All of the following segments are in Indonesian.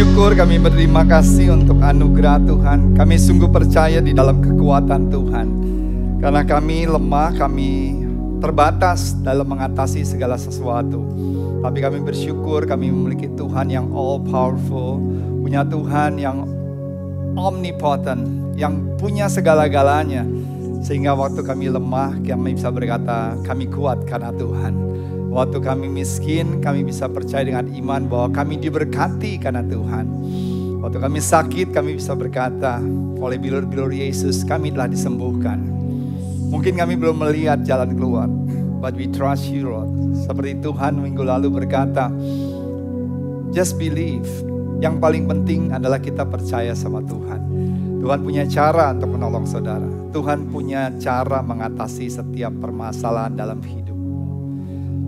bersyukur, kami berterima kasih untuk anugerah Tuhan. Kami sungguh percaya di dalam kekuatan Tuhan. Karena kami lemah, kami terbatas dalam mengatasi segala sesuatu. Tapi kami bersyukur kami memiliki Tuhan yang all powerful. Punya Tuhan yang omnipotent, yang punya segala-galanya. Sehingga waktu kami lemah, kami bisa berkata, kami kuat karena Tuhan. Waktu kami miskin, kami bisa percaya dengan iman bahwa kami diberkati karena Tuhan. Waktu kami sakit, kami bisa berkata, oleh bilur-bilur Yesus, kami telah disembuhkan. Mungkin kami belum melihat jalan keluar, but we trust you, Lord. Seperti Tuhan minggu lalu berkata, just believe. Yang paling penting adalah kita percaya sama Tuhan. Tuhan punya cara untuk menolong saudara. Tuhan punya cara mengatasi setiap permasalahan dalam hidup.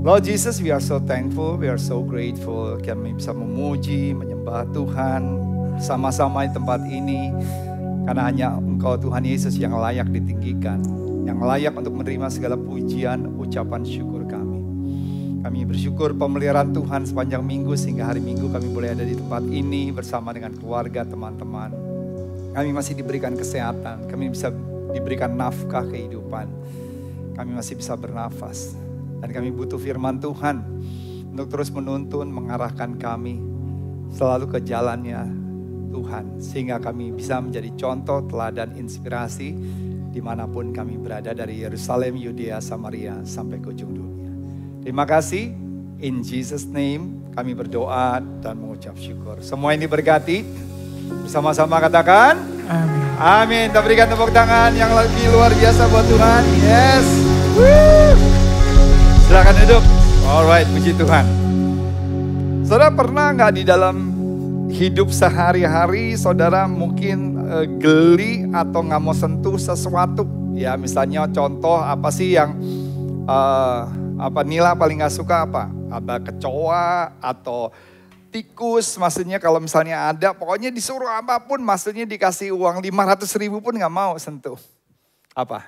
Lord Jesus, we are so thankful, we are so grateful. Kami bisa memuji, menyembah Tuhan sama-sama di tempat ini. Karena hanya Engkau Tuhan Yesus yang layak ditinggikan. Yang layak untuk menerima segala pujian, ucapan syukur kami. Kami bersyukur pemeliharaan Tuhan sepanjang minggu sehingga hari Minggu kami boleh ada di tempat ini bersama dengan keluarga, teman-teman. Kami masih diberikan kesehatan, kami bisa diberikan nafkah kehidupan. Kami masih bisa bernafas. Dan kami butuh firman Tuhan untuk terus menuntun, mengarahkan kami selalu ke jalannya Tuhan. Sehingga kami bisa menjadi contoh, teladan, inspirasi dimanapun kami berada dari Yerusalem, Yudea, Samaria sampai ke ujung dunia. Terima kasih, in Jesus name kami berdoa dan mengucap syukur. Semua ini berkati, bersama-sama katakan amin. Amin. Kita berikan tepuk tangan yang lebih luar biasa buat Tuhan. Yes. Woo. Silakan duduk. Alright, puji Tuhan. Saudara pernah nggak di dalam hidup sehari-hari saudara mungkin geli atau nggak mau sentuh sesuatu? Ya misalnya contoh apa sih yang Nila paling nggak suka apa? Ada kecoa atau tikus, maksudnya kalau misalnya ada, pokoknya disuruh apapun, maksudnya dikasih uang 500.000 pun nggak mau sentuh. Apa?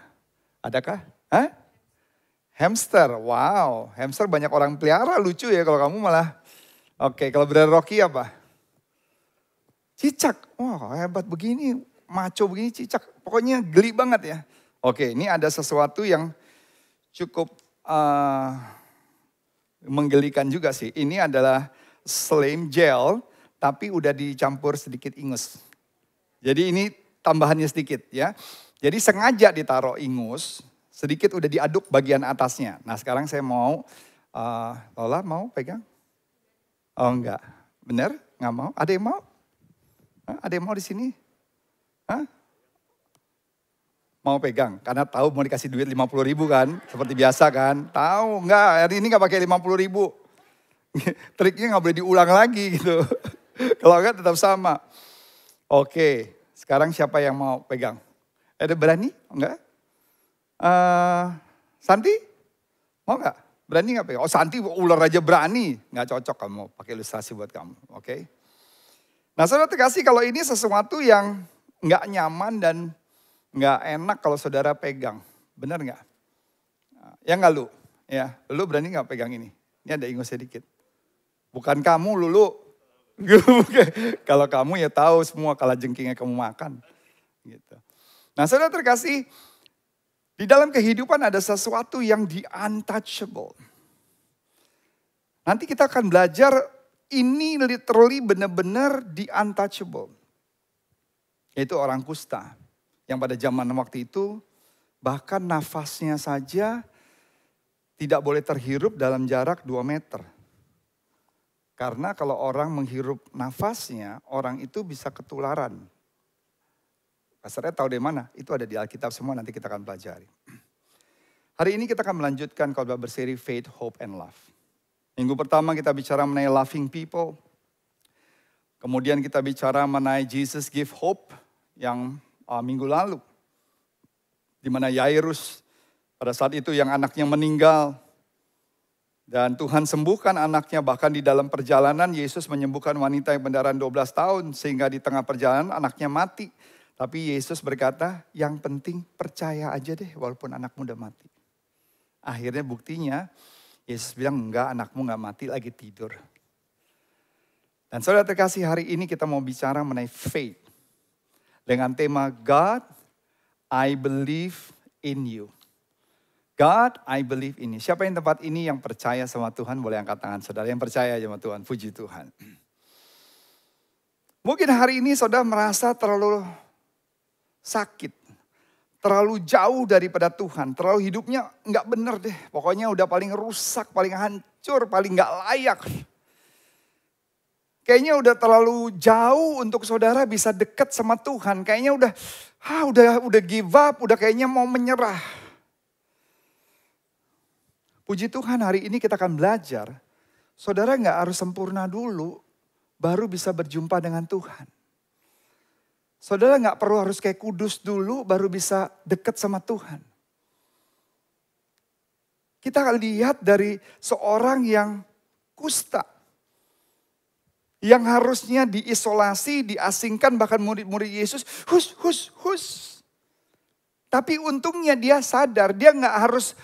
Adakah? Hah? Hamster, wow, hamster banyak orang pelihara, lucu ya kalau kamu malah. Oke, kalau Brother Rocky apa? Cicak, wah hebat begini, maco begini cicak, pokoknya geli banget ya. Oke, ini ada sesuatu yang cukup menggelikan juga sih. Ini adalah slime gel, tapi udah dicampur sedikit ingus. Jadi ini tambahannya sedikit ya. Jadi sengaja ditaruh ingus. Sedikit udah diaduk bagian atasnya. Nah sekarang saya mau, Lola mau pegang? Oh enggak, bener? Nggak mau? Ada yang mau? Hah? Ada yang mau di sini? Hah? Mau pegang? Karena tahu mau dikasih duit 50.000 kan? Seperti biasa kan? Tahu, enggak, hari ini nggak pakai 50.000. Triknya nggak boleh diulang lagi gitu. Kalau enggak tetap sama. Oke, sekarang siapa yang mau pegang? Ada berani? Enggak? Santi, mau nggak? Berani nggak pegang? Oh Santi ular aja berani, nggak cocok kamu pakai ilustrasi buat kamu, oke? Nah saudara terkasih kalau ini sesuatu yang nggak nyaman dan nggak enak kalau saudara pegang, benar nggak? Ya nggak lu? Ya, lu berani nggak pegang ini? Ini ada ingus sedikit. Bukan kamu Lulu. Kalau kamu ya tahu semua kalajengkingnya kamu makan, gitu. Nah saudara terkasih. Di dalam kehidupan ada sesuatu yang the untouchable. Nanti kita akan belajar ini literally benar-benar the untouchable. Yaitu orang kusta. Yang pada zaman waktu itu bahkan nafasnya saja tidak boleh terhirup dalam jarak 2 meter. Karena kalau orang menghirup nafasnya, orang itu bisa ketularan. Pastornya tahu dari mana? Itu ada di Alkitab semua, nanti kita akan pelajari. Hari ini kita akan melanjutkan khotbah berseri Faith, Hope, and Love. Minggu pertama kita bicara mengenai loving people. Kemudian kita bicara mengenai Jesus give hope yang minggu lalu. Di mana Yairus pada saat itu yang anaknya meninggal. Dan Tuhan sembuhkan anaknya, bahkan di dalam perjalanan Yesus menyembuhkan wanita yang pendarahan 12 tahun. Sehingga di tengah perjalanan anaknya mati. Tapi Yesus berkata, yang penting percaya aja deh walaupun anakmu udah mati. Akhirnya buktinya Yesus bilang, enggak, anakmu enggak mati, lagi tidur. Dan saudara terkasih, hari ini kita mau bicara mengenai faith. Dengan tema God, I believe in you. God, I believe in you. Siapa yang tempat ini yang percaya sama Tuhan? Boleh angkat tangan saudara yang percaya sama Tuhan. Puji Tuhan. Mungkin hari ini saudara merasa terlalu sakit. Terlalu jauh daripada Tuhan. Terlalu hidupnya nggak bener deh. Pokoknya udah paling rusak, paling hancur, paling nggak layak. Kayaknya udah terlalu jauh untuk saudara bisa dekat sama Tuhan. Kayaknya udah give up, udah kayaknya mau menyerah. Puji Tuhan, hari ini kita akan belajar. Saudara gak harus sempurna dulu, baru bisa berjumpa dengan Tuhan. Saudara gak perlu harus kayak kudus dulu, baru bisa dekat sama Tuhan. Kita akan lihat dari seorang yang kusta. Yang harusnya diisolasi, diasingkan, bahkan murid-murid Yesus, hus. Tapi untungnya dia sadar, dia gak harus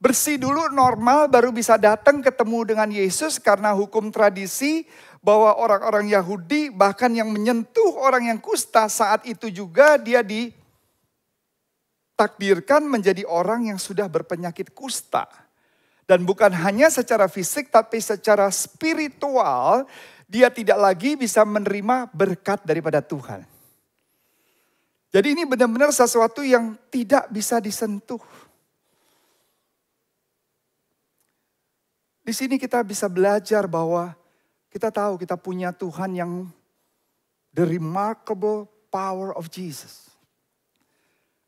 bersih dulu normal, baru bisa datang ketemu dengan Yesus. Karena hukum tradisi bahwa orang-orang Yahudi, bahkan yang menyentuh orang yang kusta, saat itu juga dia ditakdirkan menjadi orang yang sudah berpenyakit kusta. Dan bukan hanya secara fisik, tapi secara spiritual, dia tidak lagi bisa menerima berkat daripada Tuhan. Jadi ini benar-benar sesuatu yang tidak bisa disentuh. Di sini kita bisa belajar bahwa kita tahu kita punya Tuhan yang the remarkable power of Jesus.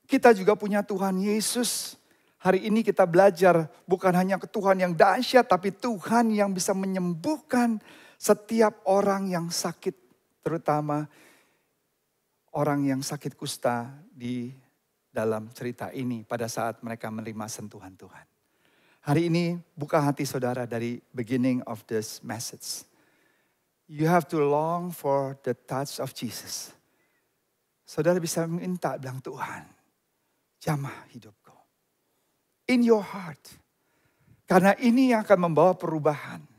Kita juga punya Tuhan Yesus. Hari ini kita belajar bukan hanya ke Tuhan yang dahsyat, tapi Tuhan yang bisa menyembuhkan setiap orang yang sakit, terutama orang yang sakit kusta di dalam cerita ini pada saat mereka menerima sentuhan Tuhan. Hari ini buka hati saudara dari beginning of this message. You have to long for the touch of Jesus. Saudara bisa minta, bilang Tuhan, jamah hidupku. In your heart. Karena ini yang akan membawa perubahan.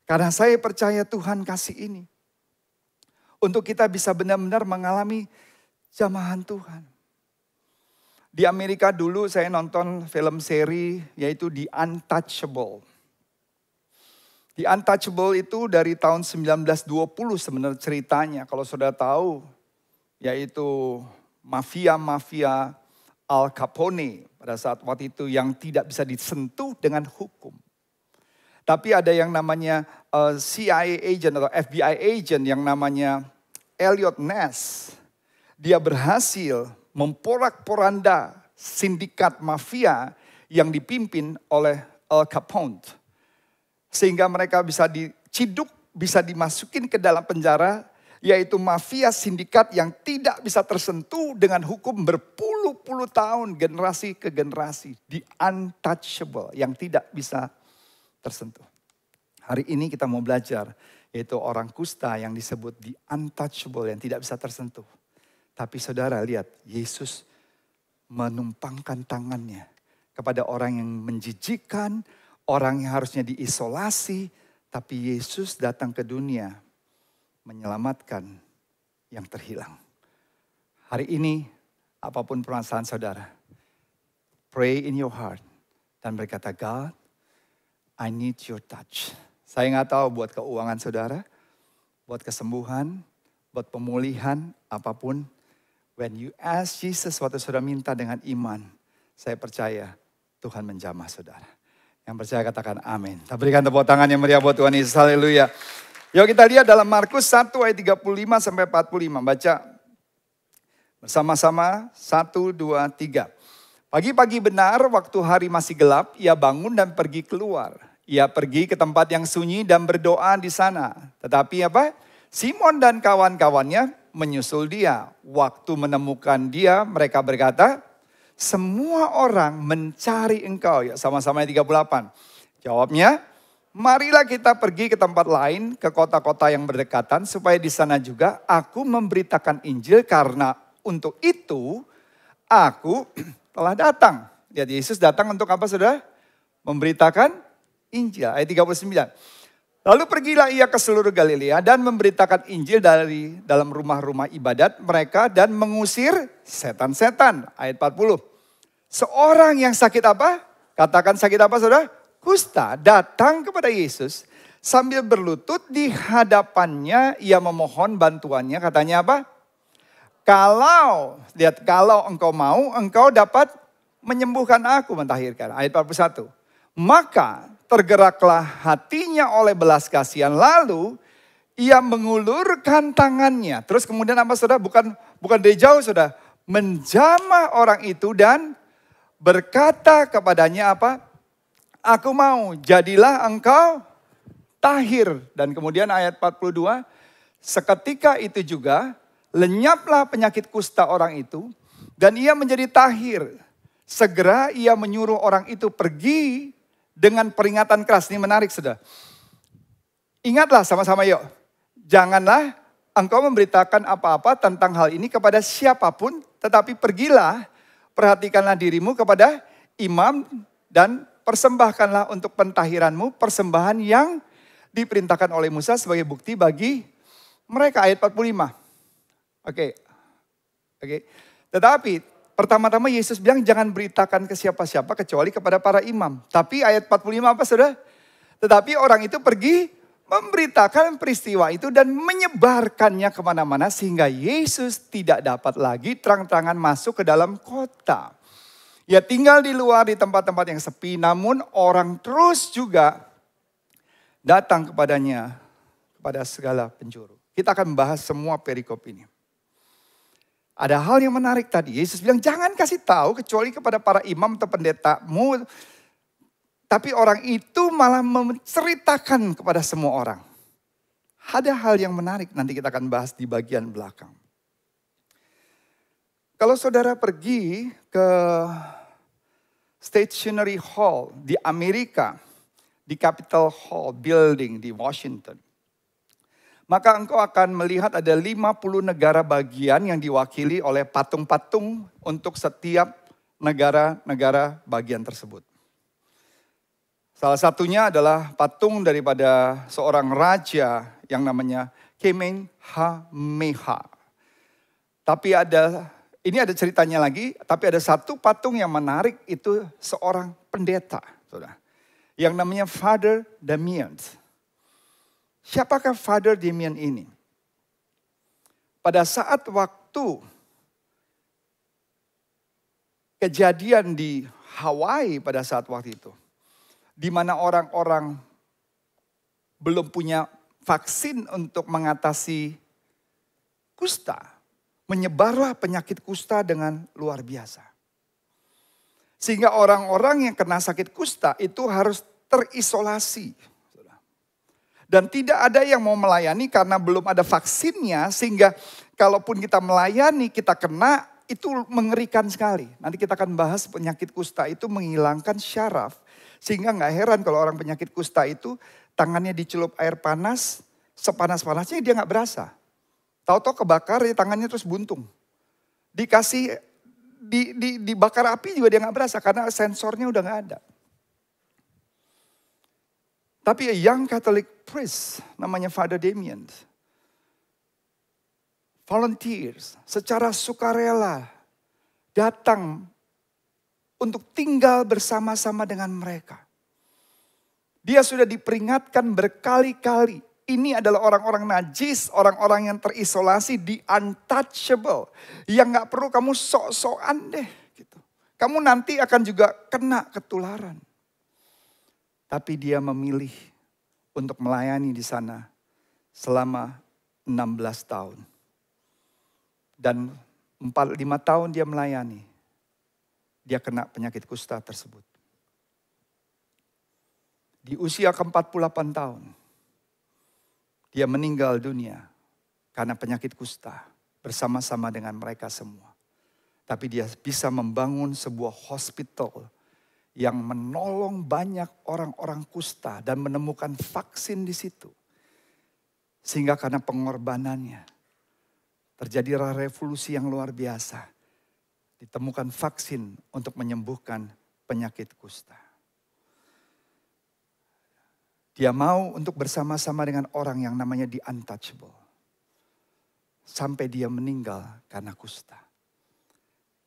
Karena saya percaya Tuhan kasih ini. Untuk kita bisa benar-benar mengalami jamahan Tuhan. Di Amerika dulu saya nonton film seri yaitu The Untouchable. The Untouchable itu dari tahun 1920 sebenarnya ceritanya. Kalau saudara tahu yaitu mafia Al Capone pada saat waktu itu yang tidak bisa disentuh dengan hukum. Tapi ada yang namanya CIA agent atau FBI agent yang namanya Eliot Ness. Dia berhasil memporak-poranda sindikat mafia yang dipimpin oleh Al Capone. Sehingga mereka bisa diciduk, bisa dimasukin ke dalam penjara. Yaitu mafia sindikat yang tidak bisa tersentuh dengan hukum berpuluh-puluh tahun, generasi ke generasi. The untouchable, yang tidak bisa tersentuh. Hari ini kita mau belajar, yaitu orang kusta yang disebut the untouchable, yang tidak bisa tersentuh. Tapi saudara lihat, Yesus menumpangkan tangannya kepada orang yang menjijikkan, orang yang harusnya diisolasi. Tapi Yesus datang ke dunia menyelamatkan yang terhilang. Hari ini, apapun permasalahan saudara, pray in your heart dan berkata, God, I need your touch. Saya nggak tahu buat keuangan saudara, buat kesembuhan, buat pemulihan, apapun. When you ask Jesus, waktu saudara minta dengan iman, saya percaya Tuhan menjamah saudara. Yang percaya katakan amin. Kita berikan tepuk tangan yang meriah buat Tuhan Yesus. Haleluya. Yuk kita lihat dalam Markus 1 ayat 35 sampai 45. Baca bersama-sama 1, 2, 3. Pagi-pagi benar waktu hari masih gelap, ia bangun dan pergi keluar. Ia pergi ke tempat yang sunyi dan berdoa di sana. Tetapi Simon dan kawan-kawannya menyusul dia. Waktu menemukan dia, mereka berkata, semua orang mencari engkau. Ya, sama-sama 38. Jawabnya, marilah kita pergi ke tempat lain, ke kota-kota yang berdekatan, supaya di sana juga aku memberitakan Injil, karena untuk itu aku telah datang. Lihat, Yesus datang untuk apa saudara? Memberitakan Injil. Ayat 39. Lalu pergilah ia ke seluruh Galilea dan memberitakan Injil dari dalam rumah-rumah ibadat mereka dan mengusir setan-setan. Ayat 40. Seorang yang sakit apa? Katakan sakit apa saudara? Kusta datang kepada Yesus sambil berlutut di hadapannya. Ia memohon bantuannya. Katanya apa? Kalau engkau mau, engkau dapat menyembuhkan aku, mentahirkan. Ayat 41. Maka tergeraklah hatinya oleh belas kasihan. Lalu ia mengulurkan tangannya. Terus kemudian apa saudara? Bukan dari jauh saudara. Menjamah orang itu dan berkata kepadanya apa? Aku mau, jadilah engkau tahir. Dan kemudian ayat 42. Seketika itu juga lenyaplah penyakit kusta orang itu. Dan ia menjadi tahir. Segera ia menyuruh orang itu pergi dengan peringatan keras. Ini menarik saudara. Ingatlah sama-sama yuk. Janganlah engkau memberitakan apa-apa tentang hal ini kepada siapapun. Tetapi pergilah, perhatikanlah dirimu kepada imam dan persembahkanlah untuk pentahiranmu persembahan yang diperintahkan oleh Musa sebagai bukti bagi mereka. Ayat 45. Oke. Tetapi pertama-tama Yesus bilang jangan beritakan ke siapa-siapa kecuali kepada para imam. Tapi ayat 45 apa saudara? Tetapi orang itu pergi memberitakan peristiwa itu dan menyebarkannya kemana-mana. Sehingga Yesus tidak dapat lagi terang-terangan masuk ke dalam kota. Ia tinggal di luar di tempat-tempat yang sepi. Namun orang terus juga datang kepadanya. Kepada segala penjuru. Kita akan membahas semua perikop ini. Ada hal yang menarik tadi. Yesus bilang jangan kasih tahu kecuali kepada para imam atau pendetamu. Tapi orang itu malah menceritakan kepada semua orang. Ada hal yang menarik nanti kita akan bahas di bagian belakang. Kalau saudara pergi ke Stationery Hall di Amerika. Di Capitol Hall Building di Washington. Maka engkau akan melihat ada 50 negara bagian yang diwakili oleh patung-patung untuk setiap negara-negara bagian tersebut. Salah satunya adalah patung daripada seorang raja yang namanya Kamehameha. Tapi ini ada ceritanya lagi, tapi ada satu patung yang menarik itu seorang pendeta. Yang namanya Father Damien. Siapakah Father Damien ini? Pada saat waktu kejadian di Hawaii pada saat waktu itu. Di mana orang-orang belum punya vaksin untuk mengatasi kusta. Menyebarlah penyakit kusta dengan luar biasa. Sehingga orang-orang yang kena sakit kusta itu harus terisolasi. Dan tidak ada yang mau melayani karena belum ada vaksinnya. Sehingga kalaupun kita melayani, kita kena, itu mengerikan sekali. Nanti kita akan bahas penyakit kusta itu menghilangkan syaraf. Sehingga gak heran kalau orang penyakit kusta itu tangannya dicelup air panas. Sepanas-panasnya dia gak berasa. Tahu-tahu kebakar, ya tangannya terus buntung. Dikasih, dibakar api juga dia gak berasa karena sensornya udah gak ada. Tapi a young Catholic priest namanya Father Damien. Volunteers secara sukarela datang untuk tinggal bersama-sama dengan mereka. Dia sudah diperingatkan berkali-kali. Ini adalah orang-orang najis, orang-orang yang terisolasi, the untouchable. Yang gak perlu kamu sok-sokan deh. Gitu. Kamu nanti akan juga kena ketularan. Tapi dia memilih untuk melayani di sana selama 16 tahun. Dan 5 tahun dia melayani. Dia kena penyakit kusta tersebut. Di usia ke-48 tahun. Dia meninggal dunia karena penyakit kusta. Bersama-sama dengan mereka semua. Tapi dia bisa membangun sebuah hospital yang menolong banyak orang-orang kusta dan menemukan vaksin di situ. Sehingga karena pengorbanannya terjadilah revolusi yang luar biasa. Ditemukan vaksin untuk menyembuhkan penyakit kusta. Dia mau untuk bersama-sama dengan orang yang namanya the untouchable. Sampai dia meninggal karena kusta.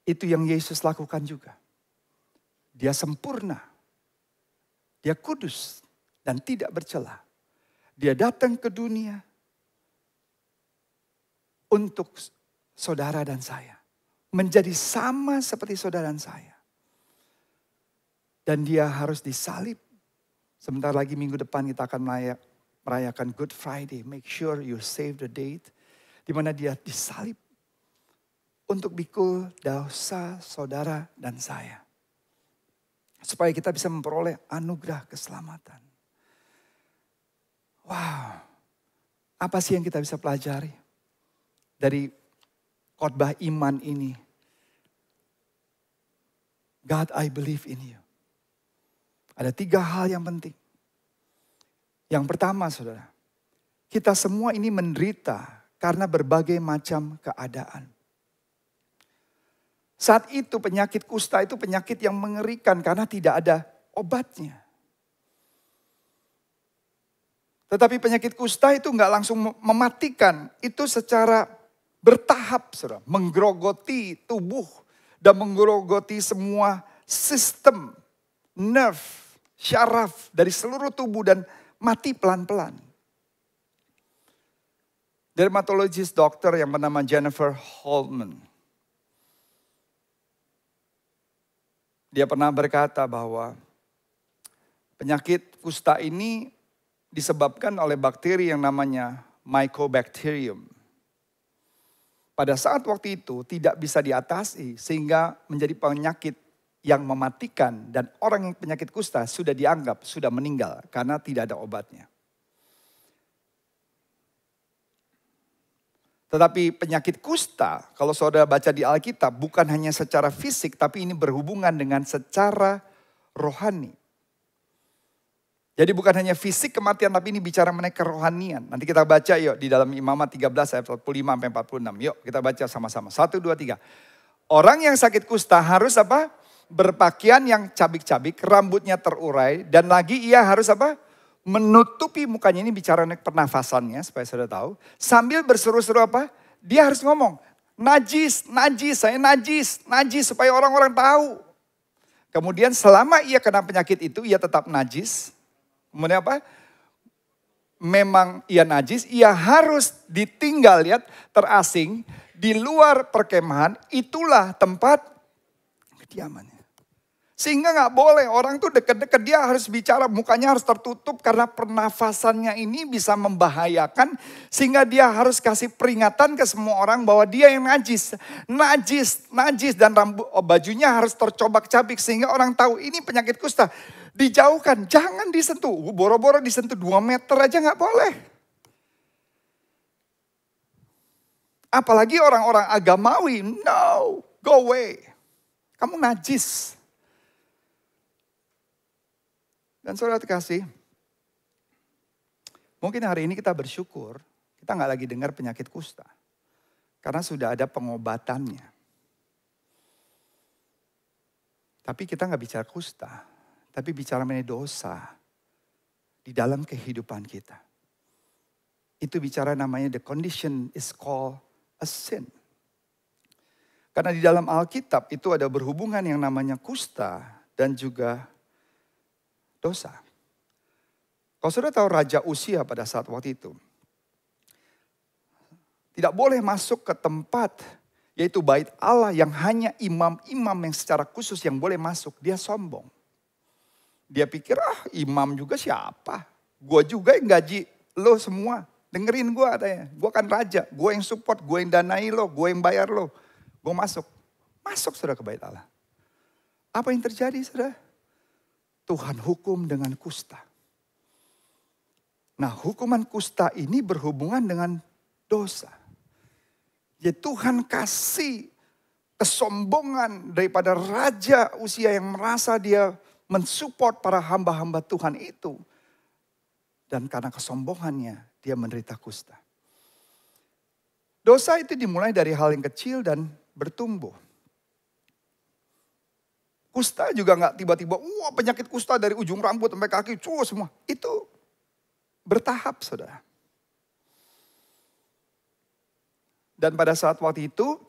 Itu yang Yesus lakukan juga. Dia sempurna. Dia kudus dan tidak bercela. Dia datang ke dunia untuk saudara dan saya. Menjadi sama seperti saudara dan saya. Dan dia harus disalib. Sebentar lagi minggu depan kita akan merayakan Good Friday. Make sure you save the date. Di mana dia disalib. Untuk pikul dosa saudara dan saya. Supaya kita bisa memperoleh anugerah keselamatan. Wow. Apa sih yang kita bisa pelajari dari khotbah iman ini? God, I believe in you. Ada 3 hal yang penting. Yang pertama, saudara. Kita semua ini menderita karena berbagai macam keadaan. Saat itu penyakit kusta itu penyakit yang mengerikan karena tidak ada obatnya. Tetapi penyakit kusta itu enggak langsung mematikan. Itu secara bertahap, saudara. Menggerogoti tubuh dan menggerogoti semua sistem, nerve, syaraf dari seluruh tubuh dan mati pelan-pelan. Dermatologis dokter yang bernama Jennifer Holman. Dia pernah berkata bahwa penyakit kusta ini disebabkan oleh bakteri yang namanya Mycobacterium. Pada saat waktu itu tidak bisa diatasi sehingga menjadi penyakit yang mematikan. Dan orang yang penyakit kusta sudah dianggap sudah meninggal karena tidak ada obatnya. Tetapi penyakit kusta, kalau saudara baca di Alkitab, bukan hanya secara fisik, tapi ini berhubungan dengan secara rohani. Jadi bukan hanya fisik kematian, tapi ini bicara mengenai kerohanian. Nanti kita baca yuk di dalam Imamat 13 ayat 45-46. Yuk kita baca sama-sama. 1, 2, 3. Orang yang sakit kusta harus apa? Berpakaian yang cabik-cabik, rambutnya terurai, dan lagi ia harus apa? Menutupi mukanya. Ini bicara pernafasannya supaya saudara tahu. Sambil berseru-seru apa? Dia harus ngomong, najis, najis, saya najis, najis supaya orang-orang tahu. Kemudian selama ia kena penyakit itu ia tetap najis. Kemudian apa? Memang ia najis, ia harus ditinggal, lihat, terasing di luar perkemahan. Itulah tempat kediamannya. Sehingga gak boleh orang tuh deket-deket, dia harus bicara, mukanya harus tertutup karena pernafasannya ini bisa membahayakan. Sehingga dia harus kasih peringatan ke semua orang bahwa dia yang najis. Najis, najis, dan bajunya harus tercobak-cabik sehingga orang tahu ini penyakit kusta. Dijauhkan, jangan disentuh. Boro-boro disentuh 2 meter aja gak boleh. Apalagi orang-orang agamawi, no, go away. Kamu najis. Dan saudara terkasih, mungkin hari ini kita bersyukur, kita gak lagi dengar penyakit kusta. Karena sudah ada pengobatannya. Tapi kita gak bicara kusta, tapi bicara mengenai dosa di dalam kehidupan kita. Itu bicara namanya the condition is called a sin. Karena di dalam Alkitab itu ada berhubungan yang namanya kusta dan juga dosa. Kalau saudara tahu Raja Usia pada saat waktu itu, tidak boleh masuk ke tempat yaitu bait Allah yang hanya imam-imam yang secara khusus yang boleh masuk. Dia sombong. Dia pikir imam juga siapa? Gue juga yang gaji lo semua. Dengerin gue katanya. Gue kan raja. Gue yang support. Gue yang danai lo. Gue yang bayar lo. Gue masuk. Masuk saudara ke bait Allah. Apa yang terjadi saudara? Tuhan hukum dengan kusta. Nah hukuman kusta ini berhubungan dengan dosa. Ya Tuhan kasih kesombongan daripada Raja Usia yang merasa dia mensupport para hamba-hamba Tuhan itu. Dan karena kesombongannya dia menderita kusta. Dosa itu dimulai dari hal yang kecil dan bertumbuh. Kusta juga gak tiba-tiba, wah penyakit kusta dari ujung rambut sampai kaki, semua. Itu bertahap, saudara. Dan pada saat waktu itu,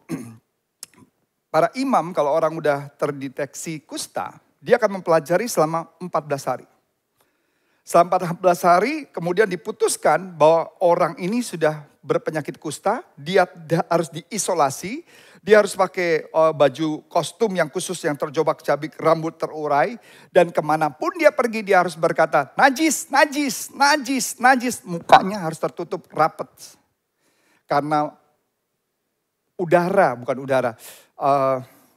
para imam kalau orang udah terdeteksi kusta, dia akan mempelajari selama 14 hari. Selama 14 hari kemudian diputuskan bahwa orang ini sudah berpenyakit kusta, dia harus diisolasi, dia harus pakai baju kostum yang khusus yang terjobak-jabik, rambut terurai, dan kemanapun dia pergi dia harus berkata, najis, najis, najis, najis. Mukanya harus tertutup rapat. Karena udara, bukan udara,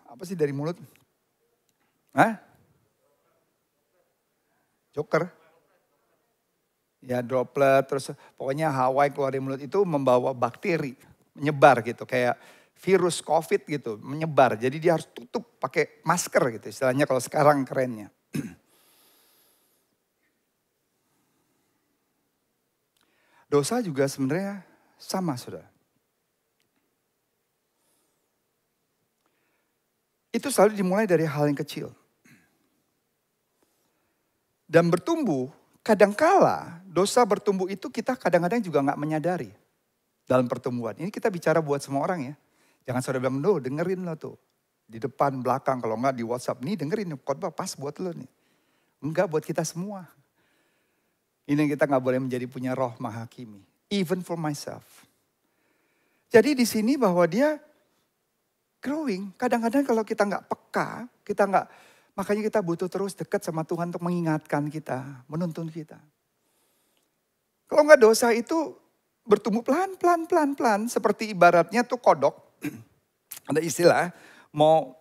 apa sih dari mulut? Hah? Joker? Ya droplet, terus pokoknya Hawaii keluar dari mulut itu membawa bakteri, menyebar gitu, kayak virus COVID gitu, menyebar. Jadi dia harus tutup pakai masker gitu, istilahnya kalau sekarang kerennya. Dosa juga sebenarnya sama, saudara. Itu selalu dimulai dari hal yang kecil. Dan bertumbuh, kadangkala dosa bertumbuh itu kita kadang-kadang juga gak menyadari dalam pertumbuhan. Ini kita bicara buat semua orang ya. Jangan saudara bilang, no dengerin lo tuh. Di depan, belakang, kalau enggak di WhatsApp. Nih dengerin, khotbah pas buat lo nih. Enggak, buat kita semua. Ini yang kita gak boleh menjadi punya roh menghakimi. Even for myself. Jadi di sini bahwa dia growing. Kadang-kadang kalau kita gak peka, kita gak, makanya kita butuh terus dekat sama Tuhan untuk mengingatkan kita, menuntun kita. Kalau enggak dosa itu bertumbuh pelan-pelan. Seperti ibaratnya tuh kodok. Ada istilah, mau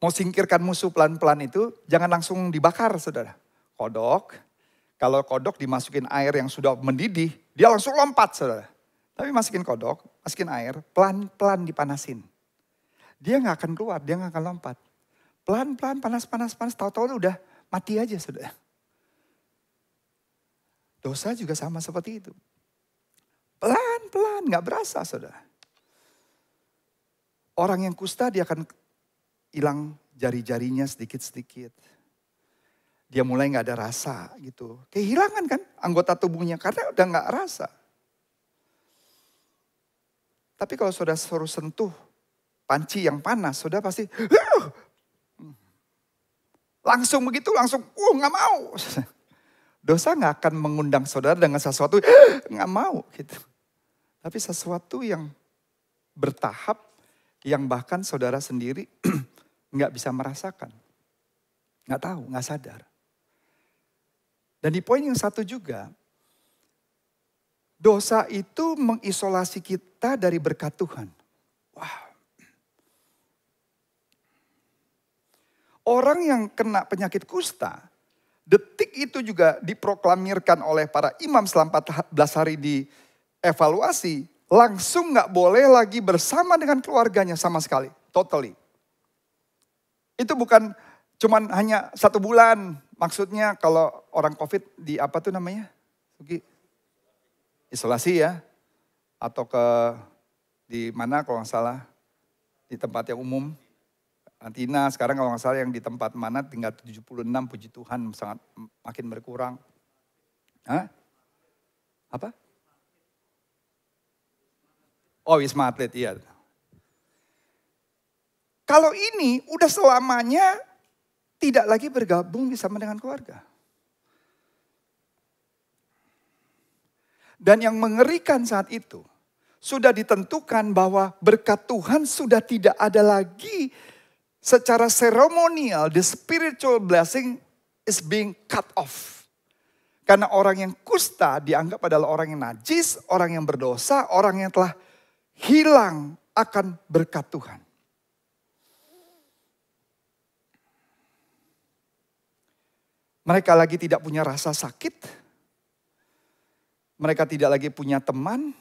singkirkan musuh pelan-pelan itu jangan langsung dibakar, saudara. Kodok, kalau kodok dimasukin air yang sudah mendidih, dia langsung lompat, saudara. Tapi masukin kodok, masukin air, pelan-pelan dipanasin. Dia gak akan keluar, dia gak akan lompat. Pelan-pelan, panas, tahu-tahu udah mati aja, saudara. Dosa juga sama seperti itu. Pelan-pelan, gak berasa, saudara. Orang yang kusta dia akan hilang jari-jarinya sedikit-sedikit. Dia mulai gak ada rasa gitu. Kehilangan kan anggota tubuhnya karena udah gak rasa. Tapi kalau saudara suruh sentuh panci yang panas, saudara pasti langsung begitu, langsung gak mau. Dosa gak akan mengundang saudara dengan sesuatu gak mau gitu. Tapi sesuatu yang bertahap, yang bahkan saudara sendiri gak bisa merasakan. Gak tahu, gak sadar. Dan di poin yang satu juga, dosa itu mengisolasi kita dari berkat Tuhan. Wow. Orang yang kena penyakit kusta, detik itu juga diproklamirkan oleh para imam selama 14 hari dievaluasi, langsung gak boleh lagi bersama dengan keluarganya sama sekali, totally. Itu bukan cuman hanya 1 bulan, maksudnya kalau orang COVID di apa tuh namanya? Isolasi ya, atau di mana kalau nggak salah, di tempat yang umum. Karantina sekarang kalau nggak salah yang di tempat mana tinggal 76, puji Tuhan sangat makin berkurang. Hah? Apa? Oh Wisma Atlet, iya. Kalau ini udah selamanya tidak lagi bergabung bersama dengan keluarga. Dan yang mengerikan saat itu, sudah ditentukan bahwa berkat Tuhan sudah tidak ada lagi. Secara seremonial, the spiritual blessing is being cut off. Karena orang yang kusta dianggap adalah orang yang najis, orang yang berdosa, orang yang telah hilang akan berkat Tuhan. Mereka lagi tidak punya rasa sakit. Mereka tidak lagi punya teman.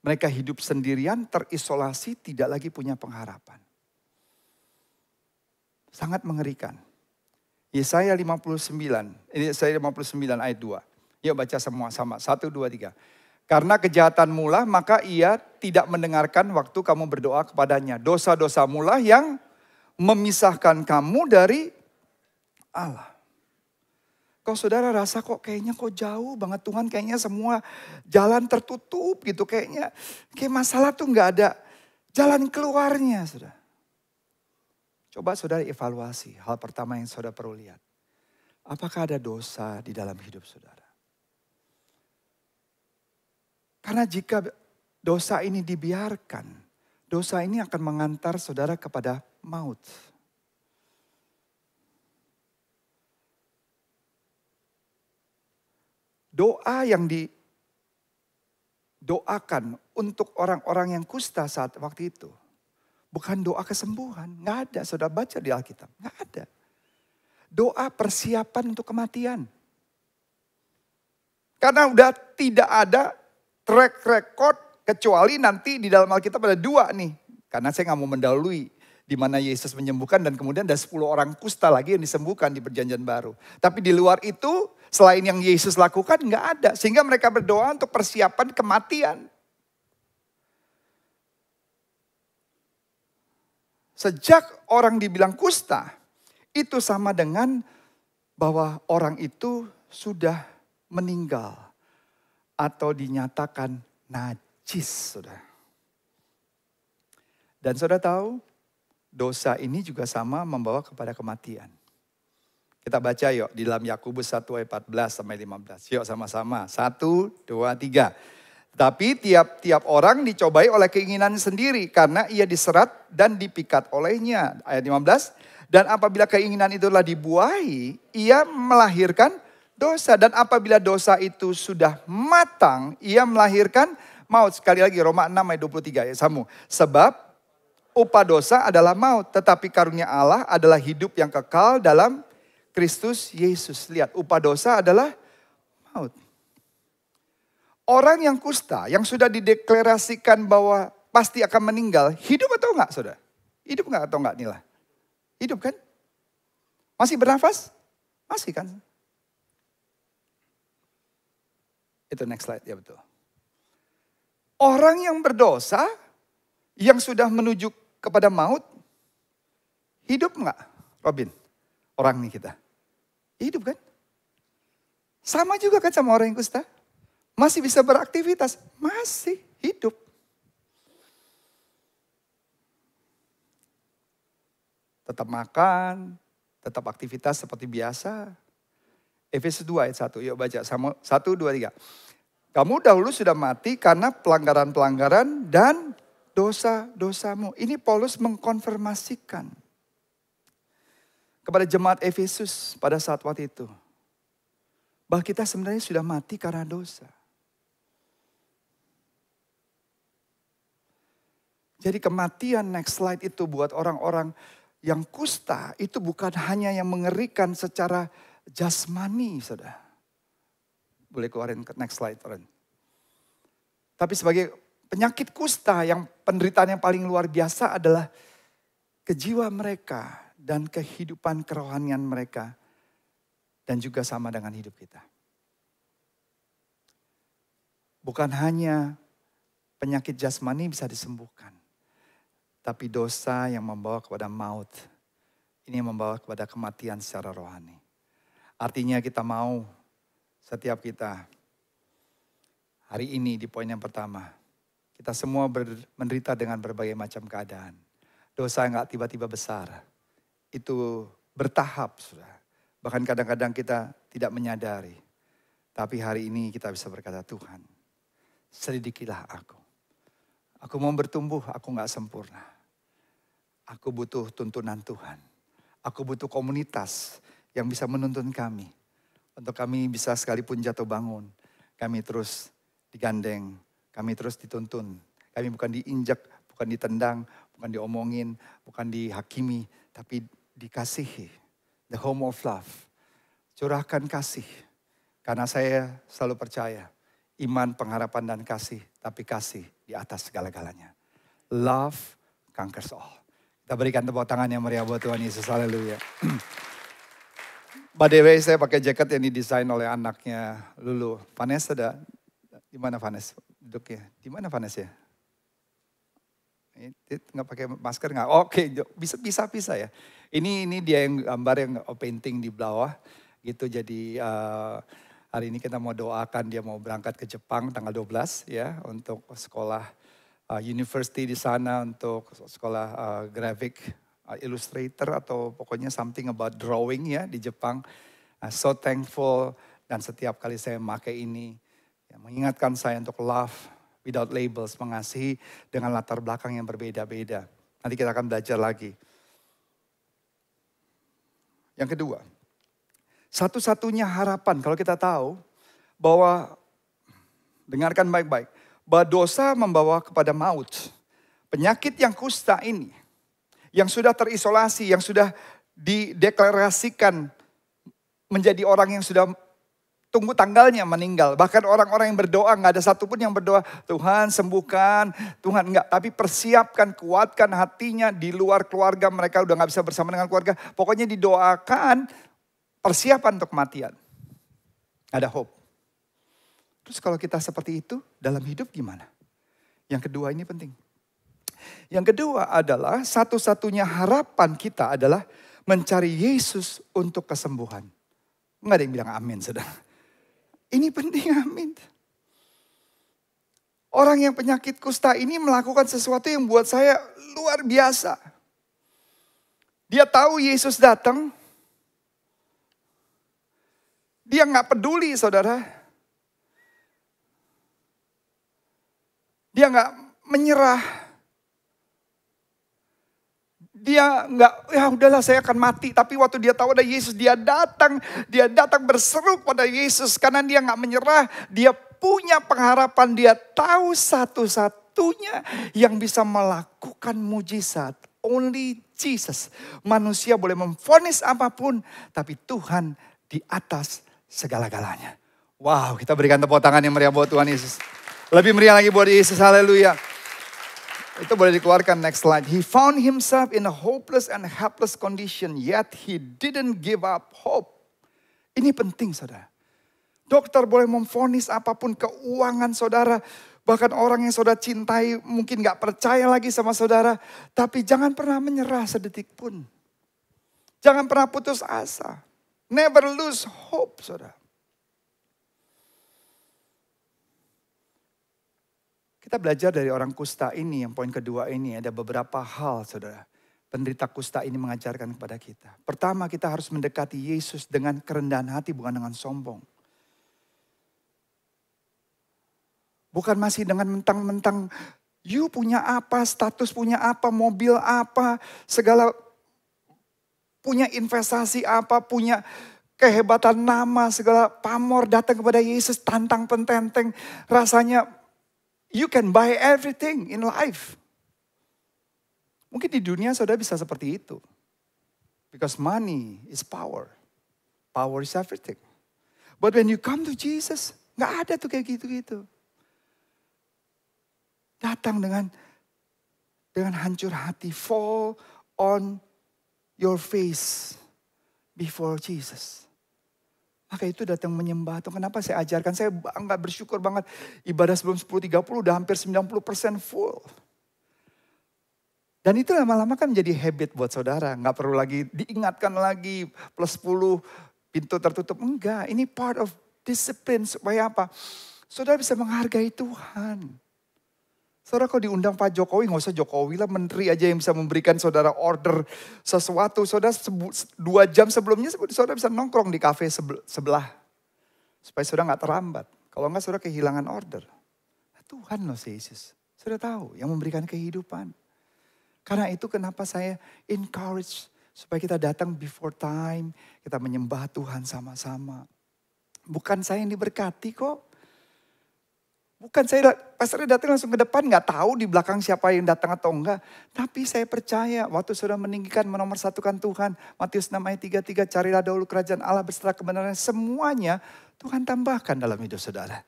Mereka hidup sendirian, terisolasi, tidak lagi punya pengharapan. Sangat mengerikan. Yesaya 59, ini Yesaya 59 ayat 2. Yuk baca semua sama, 1, 2, 3. Karena kejahatan mula maka ia tidak mendengarkan waktu kamu berdoa kepadanya. Dosa-dosa mula yang memisahkan kamu dari Allah. Toh saudara rasa kok kayaknya kok jauh banget Tuhan, kayaknya semua jalan tertutup gitu. Kayak masalah tuh gak ada jalan keluarnya saudara. Coba saudara evaluasi, hal pertama yang saudara perlu lihat. Apakah ada dosa di dalam hidup saudara? Karena jika dosa ini dibiarkan, dosa ini akan mengantar saudara kepada maut. Doa yang didoakan untuk orang-orang yang kusta saat waktu itu. Bukan doa kesembuhan, gak ada. Saudara baca di Alkitab, gak ada. Doa persiapan untuk kematian. Karena udah tidak ada track record kecuali nanti di dalam Alkitab ada 2 nih. Karena saya gak mau mendahului di mana Yesus menyembuhkan dan kemudian ada 10 orang kusta lagi yang disembuhkan di Perjanjian Baru. Tapi di luar itu selain yang Yesus lakukan gak ada. Sehingga mereka berdoa untuk persiapan kematian. Sejak orang dibilang kusta, itu sama dengan bahwa orang itu sudah meninggal atau dinyatakan najis, saudara. Dan saudara tahu, dosa ini juga sama membawa kepada kematian. Kita baca yuk di dalam Yakobus 1 ayat 14 sampai 15. Yuk sama-sama. 1, 2, 3. Tapi tiap-tiap orang dicobai oleh keinginan sendiri karena ia diserat dan dipikat olehnya. Ayat 15. Dan apabila keinginan itulah dibuahi, ia melahirkan dosa. Dan apabila dosa itu sudah matang, ia melahirkan maut. Sekali lagi Roma 6 ayat 23 ya Samu. Sebab upah dosa adalah maut, tetapi karunia Allah adalah hidup yang kekal dalam Kristus Yesus. Lihat, upah dosa adalah maut. Orang yang kusta, yang sudah dideklarasikan bahwa pasti akan meninggal, hidup atau enggak saudara? Hidup enggak atau enggak Nila? Hidup kan? Masih bernafas? Masih kan? Itu next slide, ya betul. Orang yang berdosa, yang sudah menuju kepada maut, hidup enggak Robin? Orang nih kita. Hidup kan? Sama juga kan sama orang yang kusta? Masih bisa beraktivitas, masih hidup. Tetap makan, tetap aktivitas seperti biasa. Efesus 2 ayat 1, yuk baca. 1, 2, 3. Kamu dahulu sudah mati karena pelanggaran-pelanggaran dan dosa-dosamu. Ini Paulus mengkonfirmasikan kepada jemaat Efesus pada saat waktu itu. Bahwa kita sebenarnya sudah mati karena dosa. Jadi kematian next slide itu buat orang-orang yang kusta itu bukan hanya yang mengerikan secara jasmani, saudara. Boleh keluarin ke next slide, Ren. Tapi sebagai penyakit kusta yang penderitaan yang paling luar biasa adalah kejiwa mereka dan kehidupan kerohanian mereka. Dan juga sama dengan hidup kita. Bukan hanya penyakit jasmani bisa disembuhkan. Tapi dosa yang membawa kepada maut. Ini yang membawa kepada kematian secara rohani. Artinya kita mau setiap kita hari ini di poin yang pertama. Kita semua menderita dengan berbagai macam keadaan. Dosa yang gak tiba-tiba besar. Itu bertahap sudah. Bahkan kadang-kadang kita tidak menyadari. Tapi hari ini kita bisa berkata, Tuhan, selidikilah aku. Aku mau bertumbuh, aku gak sempurna. Aku butuh tuntunan Tuhan. Aku butuh komunitas yang bisa menuntun kami. Untuk kami bisa sekalipun jatuh bangun. Kami terus digandeng, kami terus dituntun. Kami bukan diinjak, bukan ditendang, bukan diomongin, bukan dihakimi. Tapi dikasihi. The home of love. Curahkan kasih. Karena saya selalu percaya. Iman, pengharapan, dan kasih. Tapi kasih di atas segala-galanya. Love conquers all. Kita berikan tepuk tangan yang meriah buat Tuhan Yesus. Haleluya. By the way, saya pakai jaket yang didesain oleh anaknya Lulu. Vanessa ada? Di mana Vanessa? Duduknya. Di mana Vanessa ya? Nggak pakai masker nggak? Oke, bisa ya. Ini dia yang gambar yang painting di bawah. Gitu, jadi hari ini kita mau doakan dia mau berangkat ke Jepang tanggal 12 ya untuk sekolah university di sana, untuk sekolah graphic illustrator atau pokoknya something about drawing ya di Jepang. So thankful, dan setiap kali saya memakai ini ya, mengingatkan saya untuk love without labels, mengasihi dengan latar belakang yang berbeda-beda. Nanti kita akan belajar lagi. Yang kedua, satu-satunya harapan kalau kita tahu bahwa, dengarkan baik-baik, bahwa dosa membawa kepada maut. Penyakit yang kusta ini, yang sudah terisolasi, yang sudah dideklarasikan menjadi orang yang sudah tunggu tanggalnya meninggal. Bahkan orang-orang yang berdoa, gak ada satupun yang berdoa, Tuhan sembuhkan, Tuhan enggak. Tapi persiapkan, kuatkan hatinya di luar keluarga. Mereka udah gak bisa bersama dengan keluarga. Pokoknya didoakan persiapan untuk kematian. Ada hope. Terus kalau kita seperti itu, dalam hidup gimana? Yang kedua ini penting. Yang kedua adalah satu-satunya harapan kita adalah mencari Yesus untuk kesembuhan. Enggak ada yang bilang amin, saudara. Ini penting, amin. Orang yang penyakit kusta ini melakukan sesuatu yang buat saya luar biasa. Dia tahu Yesus datang. Dia gak peduli, saudara. Dia gak menyerah. Dia nggak, ya udahlah saya akan mati. Tapi waktu dia tahu ada Yesus, dia datang berseru pada Yesus. Karena dia nggak menyerah, dia punya pengharapan. Dia tahu satu-satunya yang bisa melakukan mujizat. Only Jesus. Manusia boleh memvonis apapun, tapi Tuhan di atas segala-galanya. Wow, kita berikan tepuk tangan yang meriah buat Tuhan Yesus. Lebih meriah lagi buat Yesus, haleluya. Itu boleh dikeluarkan, next slide. He found himself in a hopeless and helpless condition, yet he didn't give up hope. Ini penting, saudara. Dokter boleh memvonis apapun, keuangan saudara, bahkan orang yang saudara cintai mungkin gak percaya lagi sama saudara. Tapi jangan pernah menyerah sedetik pun. Jangan pernah putus asa. Never lose hope, saudara. Kita belajar dari orang kusta ini, yang poin kedua ini, ada beberapa hal, saudara. Penderita kusta ini mengajarkan kepada kita. Pertama, kita harus mendekati Yesus dengan kerendahan hati, bukan dengan sombong. Bukan masih dengan mentang-mentang, you punya apa, status punya apa, mobil apa, segala punya investasi apa, punya kehebatan nama, segala pamor datang kepada Yesus, tantang pententeng, rasanya you can buy everything in life. Mungkin di dunia saudara bisa seperti itu. Because money is power. Power is everything. But when you come to Jesus, gak ada tuh kayak gitu-gitu. Datang dengan hancur hati. Fall on your face before Jesus. Maka itu datang menyembah Tuhan. Kenapa saya ajarkan? Saya bangga, bersyukur banget. Ibadah sebelum 10.30 udah hampir 90% full. Dan itu lama-lama kan menjadi habit buat saudara. Nggak perlu lagi diingatkan lagi plus 10 pintu tertutup. Enggak, ini part of discipline. Supaya apa? Saudara bisa menghargai Tuhan. Saudara kalau diundang Pak Jokowi, gak usah Jokowi lah, menteri aja yang bisa memberikan saudara order sesuatu. Saudara 2 jam sebelumnya saudara bisa nongkrong di kafe sebelah. Supaya saudara gak terlambat. Kalau enggak saudara kehilangan order. Nah, Tuhan loh Yesus. Saudara tahu yang memberikan kehidupan. Karena itu kenapa saya encourage supaya kita datang before time. Kita menyembah Tuhan sama-sama. Bukan saya yang diberkati kok. Bukan saya, pastornya datang langsung ke depan, gak tahu di belakang siapa yang datang atau enggak. Tapi saya percaya waktu saudara meninggikan, menomorsatukan Tuhan. Matius 6 ayat 33, carilah dahulu kerajaan Allah beserta kebenaran. Semuanya Tuhan tambahkan dalam hidup saudara.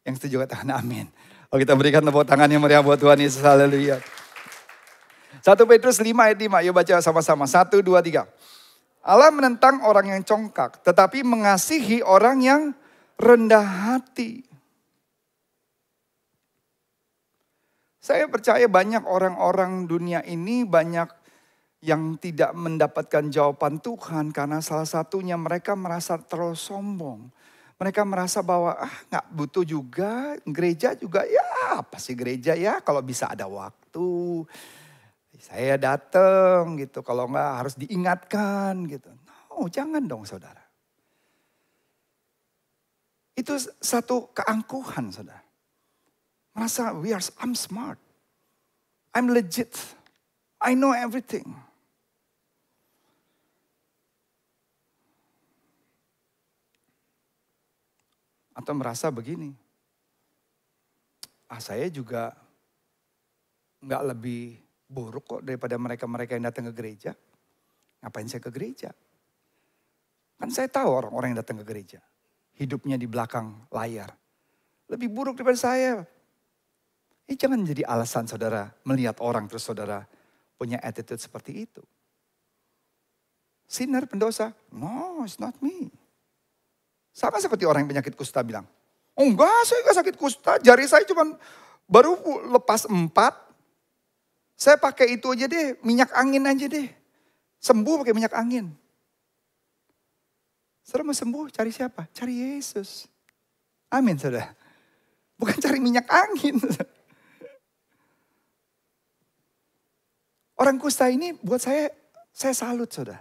Yang setuju katakan amin. Oh, kita berikan tepuk tangan yang meriah buat Tuhan Yesus, haleluya. 1 Petrus 5 ayat 5, yuk baca sama-sama. 1, 2, 3. Allah menentang orang yang congkak, tetapi mengasihi orang yang rendah hati. Saya percaya banyak orang-orang dunia ini banyak yang tidak mendapatkan jawaban Tuhan karena salah satunya mereka merasa terlalu sombong. Mereka merasa bahwa nggak butuh juga, gereja juga ya apa sih gereja ya kalau bisa ada waktu. Saya datang gitu, kalau nggak harus diingatkan gitu. No, jangan dong saudara. Itu satu keangkuhan saudara. Merasa I'm smart, I'm legit, I know everything. Atau merasa begini, saya juga nggak lebih buruk kok daripada mereka-mereka yang datang ke gereja. Ngapain saya ke gereja? Kan saya tahu orang-orang yang datang ke gereja. Hidupnya di belakang layar. Lebih buruk daripada saya. Jangan jadi alasan saudara melihat orang terus saudara punya attitude seperti itu. Sinner, pendosa. No, it's not me. Sama seperti orang yang penyakit kusta bilang. Oh enggak, saya enggak sakit kusta. Jari saya cuma baru lepas 4. Saya pakai itu aja deh, minyak angin aja deh. Sembuh pakai minyak angin. Saudara mau sembuh, cari siapa? Cari Yesus. Amin saudara. Bukan cari minyak angin. Orang kusta ini buat saya salut saudara.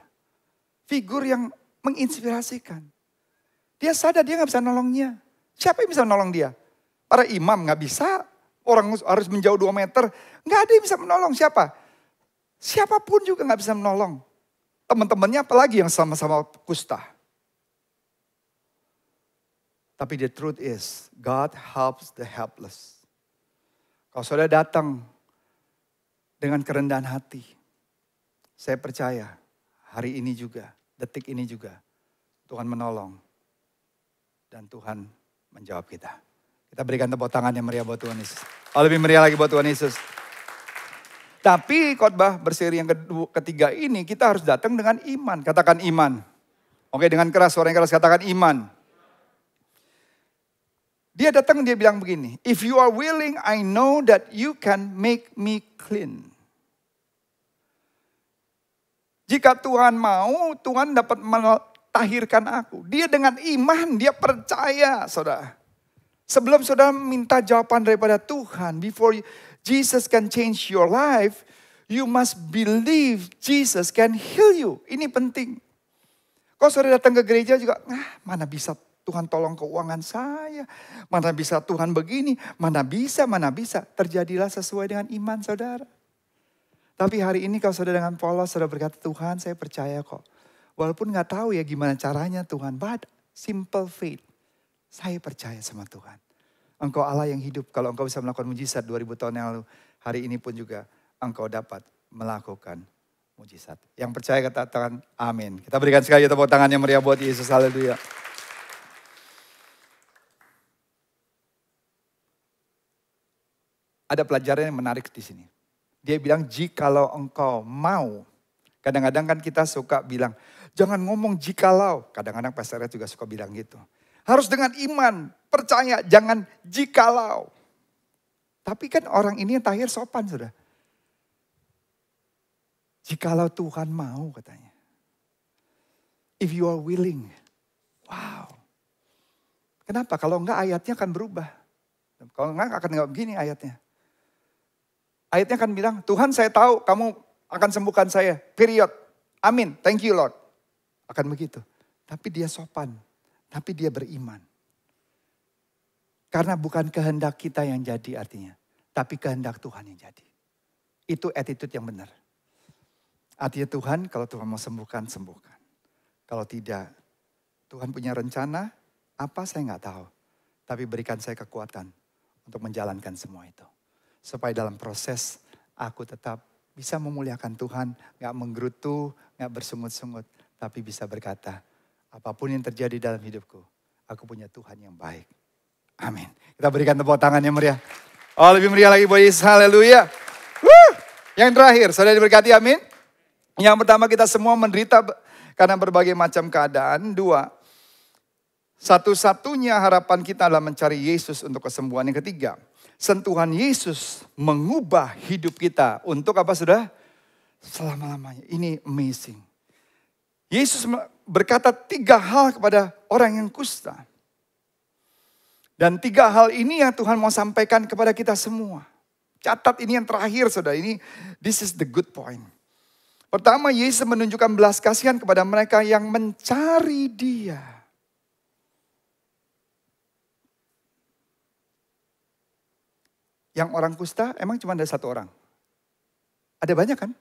Figur yang menginspirasikan. Dia sadar dia gak bisa nolongnya. Siapa yang bisa nolong dia? Para imam gak bisa. Orang harus menjauh 2 meter. Gak ada yang bisa menolong. Siapa? Siapapun juga gak bisa menolong. Teman-temannya apalagi yang sama-sama kusta. Tapi the truth is, God helps the helpless. Kalau saudara datang dengan kerendahan hati, saya percaya hari ini juga, detik ini juga, Tuhan menolong. Dan Tuhan menjawab kita. Kita berikan tepuk tangan yang meriah buat Tuhan Yesus. Lebih meriah lagi buat Tuhan Yesus. Tapi khotbah berseri yang ketiga ini kita harus datang dengan iman. Katakan iman. Oke, dengan keras, suara yang keras katakan iman. Dia datang, dia bilang begini. If you are willing, I know that you can make me clean. Jika Tuhan mau, Tuhan dapat tahirkan aku. Dia dengan iman, dia percaya saudara. Sebelum saudara minta jawaban daripada Tuhan, before Jesus can change your life, you must believe Jesus can heal you. Ini penting. Kalau saudara datang ke gereja juga, mana bisa Tuhan tolong keuangan saya. Mana bisa Tuhan begini, mana bisa. Terjadilah sesuai dengan iman saudara. Tapi hari ini kalau saudara dengan polos, saudara berkata, Tuhan saya percaya kok. Walaupun gak tahu ya gimana caranya Tuhan. But simple faith. Saya percaya sama Tuhan. Engkau Allah yang hidup. Kalau engkau bisa melakukan mujizat 2000 tahun yang lalu. Hari ini pun juga engkau dapat melakukan mujizat. Yang percaya katakan amin. Kita berikan sekali tepuk tangan yang meriah buat Yesus. Haleluya. Ada pelajaran yang menarik di sini. Dia bilang jikalau engkau mau. Kadang-kadang kan kita suka bilang, jangan ngomong jikalau. Kadang-kadang pastornya juga suka bilang gitu. Harus dengan iman, percaya, jangan jikalau. Tapi kan orang ini yang terakhir sopan sudah. Jikalau Tuhan mau katanya. If you are willing. Wow. Kenapa? Kalau enggak ayatnya akan berubah. Kalau enggak akan begini ayatnya. Ayatnya akan bilang, Tuhan saya tahu kamu akan sembuhkan saya. Period. Amin. Thank you Lord. Akan begitu. Tapi dia sopan. Tapi dia beriman. Karena bukan kehendak kita yang jadi artinya. Tapi kehendak Tuhan yang jadi. Itu attitude yang benar. Artinya Tuhan, kalau Tuhan mau sembuhkan, sembuhkan. Kalau tidak, Tuhan punya rencana, apa saya nggak tahu. Tapi berikan saya kekuatan untuk menjalankan semua itu. Supaya dalam proses aku tetap bisa memuliakan Tuhan, gak menggerutu, gak bersungut-sungut. Tapi bisa berkata, apapun yang terjadi dalam hidupku, aku punya Tuhan yang baik. Amin. Kita berikan tepuk tangan yang meriah. Oh lebih meriah lagi buat Yesus, haleluya. Yang terakhir, saudara diberkati amin. Yang pertama kita semua menderita karena berbagai macam keadaan. 2, satu-satunya harapan kita adalah mencari Yesus untuk kesembuhan. Yang ketiga, sentuhan Yesus mengubah hidup kita untuk apa sudah? selama-lamanya. Ini amazing. Yesus berkata 3 hal kepada orang yang kusta. Dan 3 hal ini yang Tuhan mau sampaikan kepada kita semua. Catat ini yang terakhir, saudara. This is the good point. Pertama, Yesus menunjukkan belas kasihan kepada mereka yang mencari Dia. Yang orang kusta emang cuma ada 1 orang. Ada banyak kan?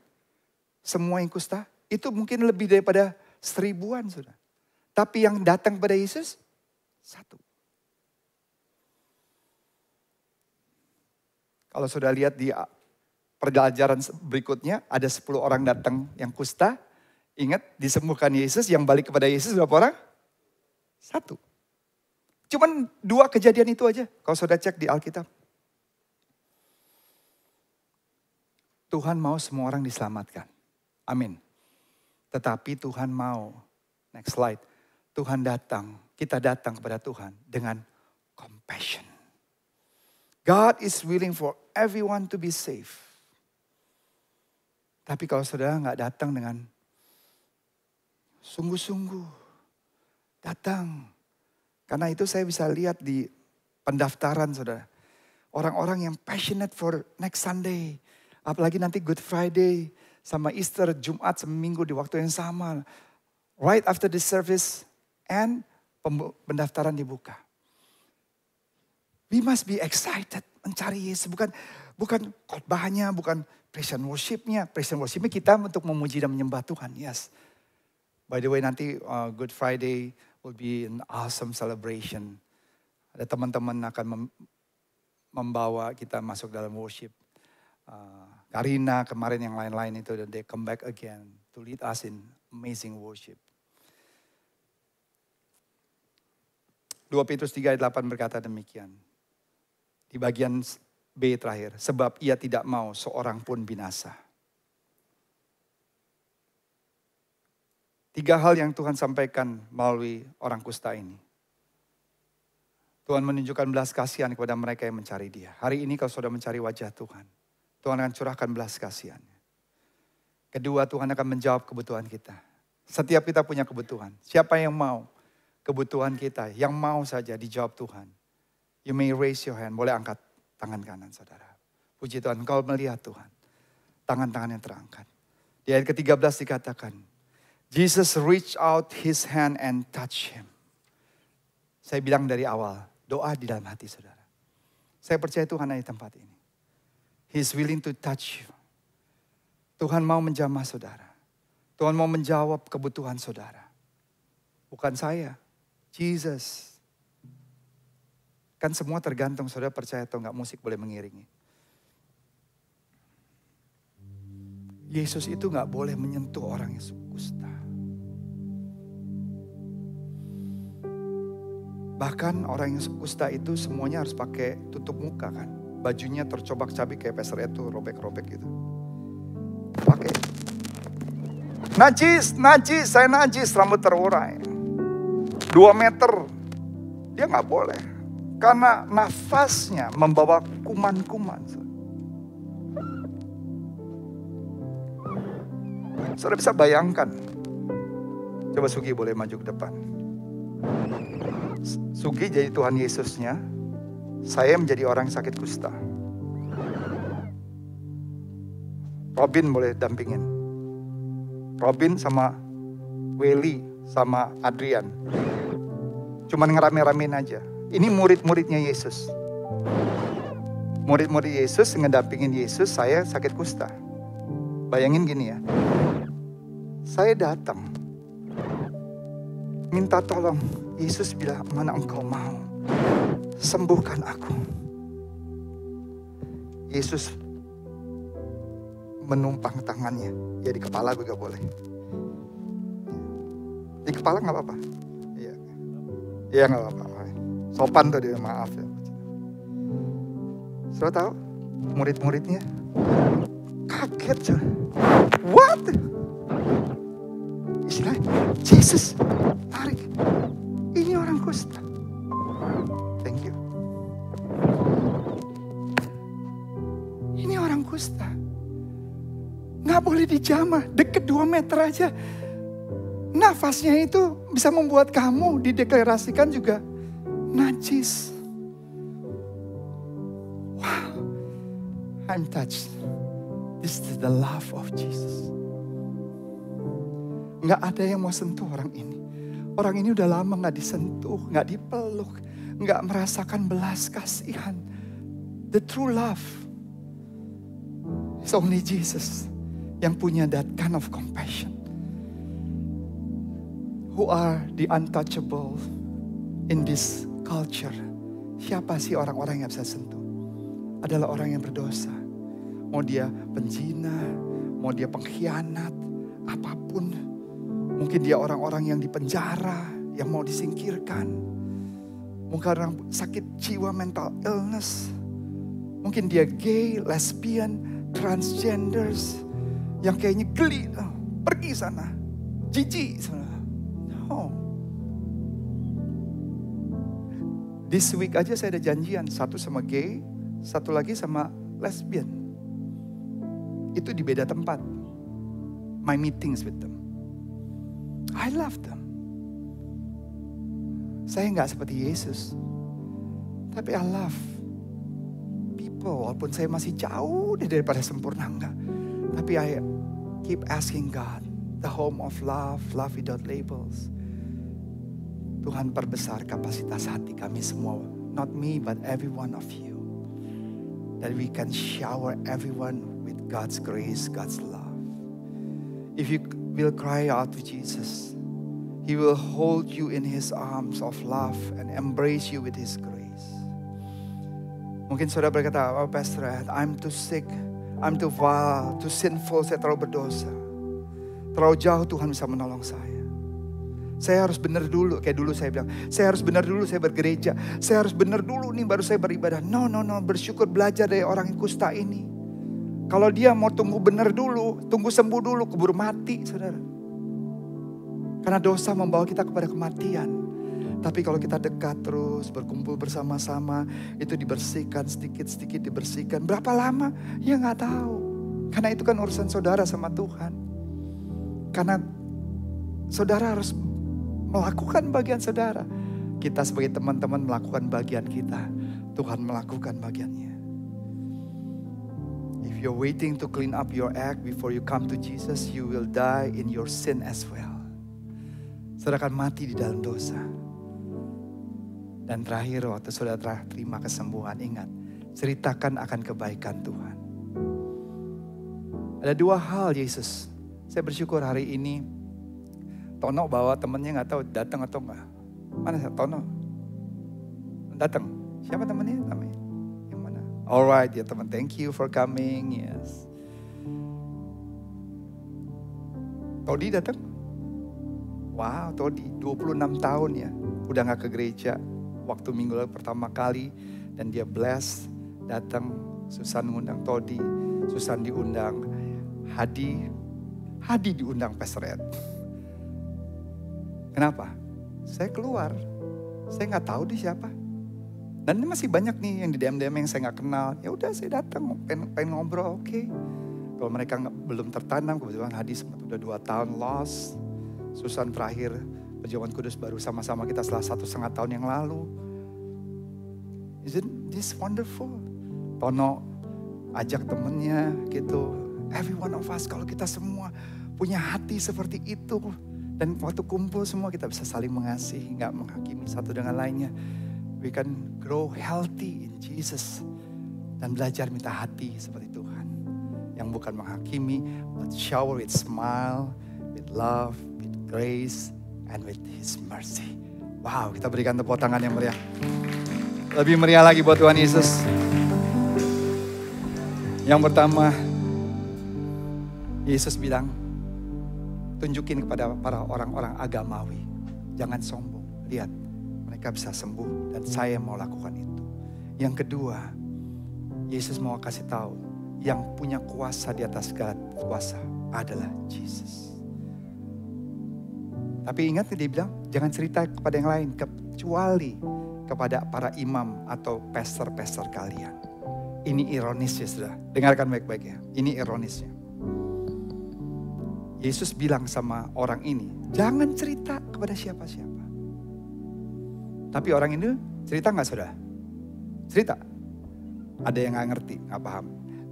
Semua yang kusta itu mungkin lebih daripada 1000-an, saudara. Tapi yang datang pada Yesus 1. Kalau sudah lihat di perjalanan berikutnya, ada 10 orang datang yang kusta. Ingat, disembuhkan Yesus, yang balik kepada Yesus berapa orang? 1. Cuman 2 kejadian itu aja, kalau sudah cek di Alkitab. Tuhan mau semua orang diselamatkan. Amin. Tetapi Tuhan mau, next slide, kita datang kepada Tuhan dengan compassion. God is willing for everyone to be safe. Tapi kalau saudara nggak datang dengan sungguh-sungguh, datang. Karena itu saya bisa lihat di pendaftaran saudara. Orang-orang yang passionate for next Sunday. Apalagi nanti Good Friday sama Easter, Jumat seminggu di waktu yang sama. Right after the service and pendaftaran dibuka. We must be excited mencari Yesus. Bukan khotbahnya, bukan praise and worship-nya. Praise and worship-nya kita untuk memuji dan menyembah Tuhan. Yes. By the way, nanti Good Friday will be an awesome celebration. Ada teman-teman akan membawa kita masuk dalam worship. Karina kemarin yang lain-lain itu, dan they come back again to lead us in amazing worship. 2 Petrus 3 ayat 8 berkata demikian. Di bagian B terakhir, sebab ia tidak mau seorang pun binasa. 3 hal yang Tuhan sampaikan melalui orang kusta ini. Tuhan menunjukkan belas kasihan kepada mereka yang mencari Dia. Hari ini kalau sudah mencari wajah Tuhan, Tuhan akan curahkan belas kasihan-Nya. Kedua, Tuhan akan menjawab kebutuhan kita. Setiap kita punya kebutuhan. Siapa yang mau kebutuhan kita, yang mau saja dijawab Tuhan. You may raise your hand, boleh angkat tangan kanan saudara. Puji Tuhan, engkau melihat Tuhan. Tangan-tangan yang terangkat. Di ayat ke-13 dikatakan, Jesus reached out his hand and touched him. Saya bilang dari awal, doa di dalam hati saudara. Saya percaya Tuhan ada di tempat ini. He's willing to touch you. Tuhan mau menjamah saudara. Tuhan mau menjawab kebutuhan saudara. Bukan saya, Jesus. Kan semua tergantung saudara percaya atau enggak, musik boleh mengiringi. Yesus itu enggak boleh menyentuh orang yang kusta. Bahkan orang yang kusta itu semuanya harus pakai tutup muka kan. Bajunya tercobak-cabik kayak peser itu, robek-robek gitu. Pakai. Najis, saya najis, rambut terurai. 2 meter. Dia gak boleh. Karena nafasnya membawa kuman-kuman. Saudara bisa bayangkan. Coba Sugi boleh maju ke depan. Sugi jadi Tuhan Yesusnya. Saya menjadi orang yang sakit kusta. Robin boleh dampingin. Robin sama Welly sama Adrian. Cuman ngerame-ramein aja. Ini murid-muridnya Yesus. Murid-murid Yesus ngedampingin Yesus, saya sakit kusta. Bayangin gini ya. Saya datang. Minta tolong. Yesus bilang, mana engkau mau? Sembuhkan aku. Yesus menumpang tangannya. Ya di kepala juga boleh. Di kepala gak apa-apa? Iya. Iya gak apa-apa. Sopan tuh dia, maaf ya. Saudara tahu? Murid-muridnya kaget. What? Istilahnya, Jesus tarik. Ini orang kusta. Thank you. Ini orang kusta. Gak Nggak boleh dijamah, deket 2 meter aja. Nafasnya itu bisa membuat kamu dideklarasikan juga najis. Wow, I'm touched. This is the love of Jesus. Nggak ada yang mau sentuh orang ini. Orang ini udah lama nggak disentuh, nggak dipeluk, nggak merasakan belas kasihan. The true love. It's only Jesus yang punya that kind of compassion. Who are the untouchable in this culture? Siapa sih orang-orang yang bisa sentuh? Adalah orang yang berdosa. Mau dia penzina, mau dia pengkhianat, apapun. Mungkin dia orang-orang yang dipenjara, yang mau disingkirkan. Mungkin orang sakit jiwa, mental illness. Mungkin dia gay, lesbian, transgenders. Yang kayaknya geli, pergi sana. Jijik sana. No. This week aja saya ada janjian. Satu sama gay, satu lagi sama lesbian. Itu di beda tempat. My meetings with them. I love them. Saya nggak seperti Yesus. Tapi I love people. Walaupun saya masih jauh daripada sempurna, enggak. Tapi I keep asking God, the home of love, love without labels. Tuhan perbesar kapasitas hati kami semua. Not me, but every one of you. That we can shower everyone with God's grace, God's love. If you will cry out to Jesus, He will hold you in His arms of love and embrace you with His grace. Mungkin saudara berkata, oh Pastor Ed, I'm too sick, I'm too vile, too sinful, saya terlalu berdosa. Terlalu jauh Tuhan bisa menolong saya. Saya harus benar dulu, kayak dulu saya bilang, saya harus benar dulu saya bergereja. Saya harus benar dulu nih baru saya beribadah. No, bersyukur belajar dari orang yang kusta ini. Kalau dia mau tunggu benar dulu, tunggu sembuh dulu, keburu mati saudara. Karena dosa membawa kita kepada kematian. Tapi kalau kita dekat terus, berkumpul bersama-sama, itu dibersihkan sedikit-sedikit dibersihkan. Berapa lama? Ya gak tahu. Karena itu kan urusan saudara sama Tuhan. Karena saudara harus melakukan bagian saudara. Kita sebagai teman-teman melakukan bagian kita. Tuhan melakukan bagiannya. If you're waiting to clean up your act before you come to Jesus, you will die in your sin as well. Saudara akan mati di dalam dosa. Dan terakhir waktu saudara terima kesembuhan, ingat, ceritakan akan kebaikan Tuhan. Ada 2 hal Yesus. Saya bersyukur hari ini Tono bawa temennya, gak tahu datang atau enggak. Mana Tono? Datang. Siapa temennya? Namanya? Yang mana? Alright ya teman, thank you for coming. Yes. Todi datang? Wow, Todi 26 tahun ya. Udah gak ke gereja. Waktu minggu lalu pertama kali. Dan dia bless. Datang. Susan ngundang Todi. Susan diundang Hadi. Hadi diundang Pastor Ed. Kenapa? Saya keluar. Saya gak tahu dia siapa. Dan ini masih banyak nih yang di DM-DM yang saya gak kenal. Ya udah saya datang. Pengen ngobrol. Oke. Kalau mereka belum tertanam. Kebetulan Hadi sempat udah 2 tahun lost. Susan terakhir Perjamuan Kudus baru sama-sama kita setelah 1,5 tahun yang lalu. Isn't this wonderful? Tono ajak temennya gitu. Every one of us, kalau kita semua punya hati seperti itu. Dan waktu kumpul semua kita bisa saling mengasihi, gak menghakimi satu dengan lainnya. We can grow healthy in Jesus. Dan belajar minta hati seperti Tuhan. Yang bukan menghakimi, but shower with smile, with love, with grace, and with His mercy. Wow, kita berikan tepuk tangan yang meriah. Lebih meriah lagi buat Tuhan Yesus. Yang pertama, Yesus bilang, tunjukin kepada para orang-orang agamawi. Jangan sombong. Lihat, mereka bisa sembuh dan saya mau lakukan itu. Yang kedua, Yesus mau kasih tahu, yang punya kuasa di atas segala kuasa adalah Jesus. Tapi ingat dia bilang, jangan cerita kepada yang lain, kecuali kepada para imam atau pastor-pastor kalian. Ini ironisnya sudah. Dengarkan baik-baik ya. Ini ironisnya. Yesus bilang sama orang ini, jangan cerita kepada siapa-siapa. Tapi orang ini cerita gak saudara? Cerita. Ada yang gak ngerti, gak paham.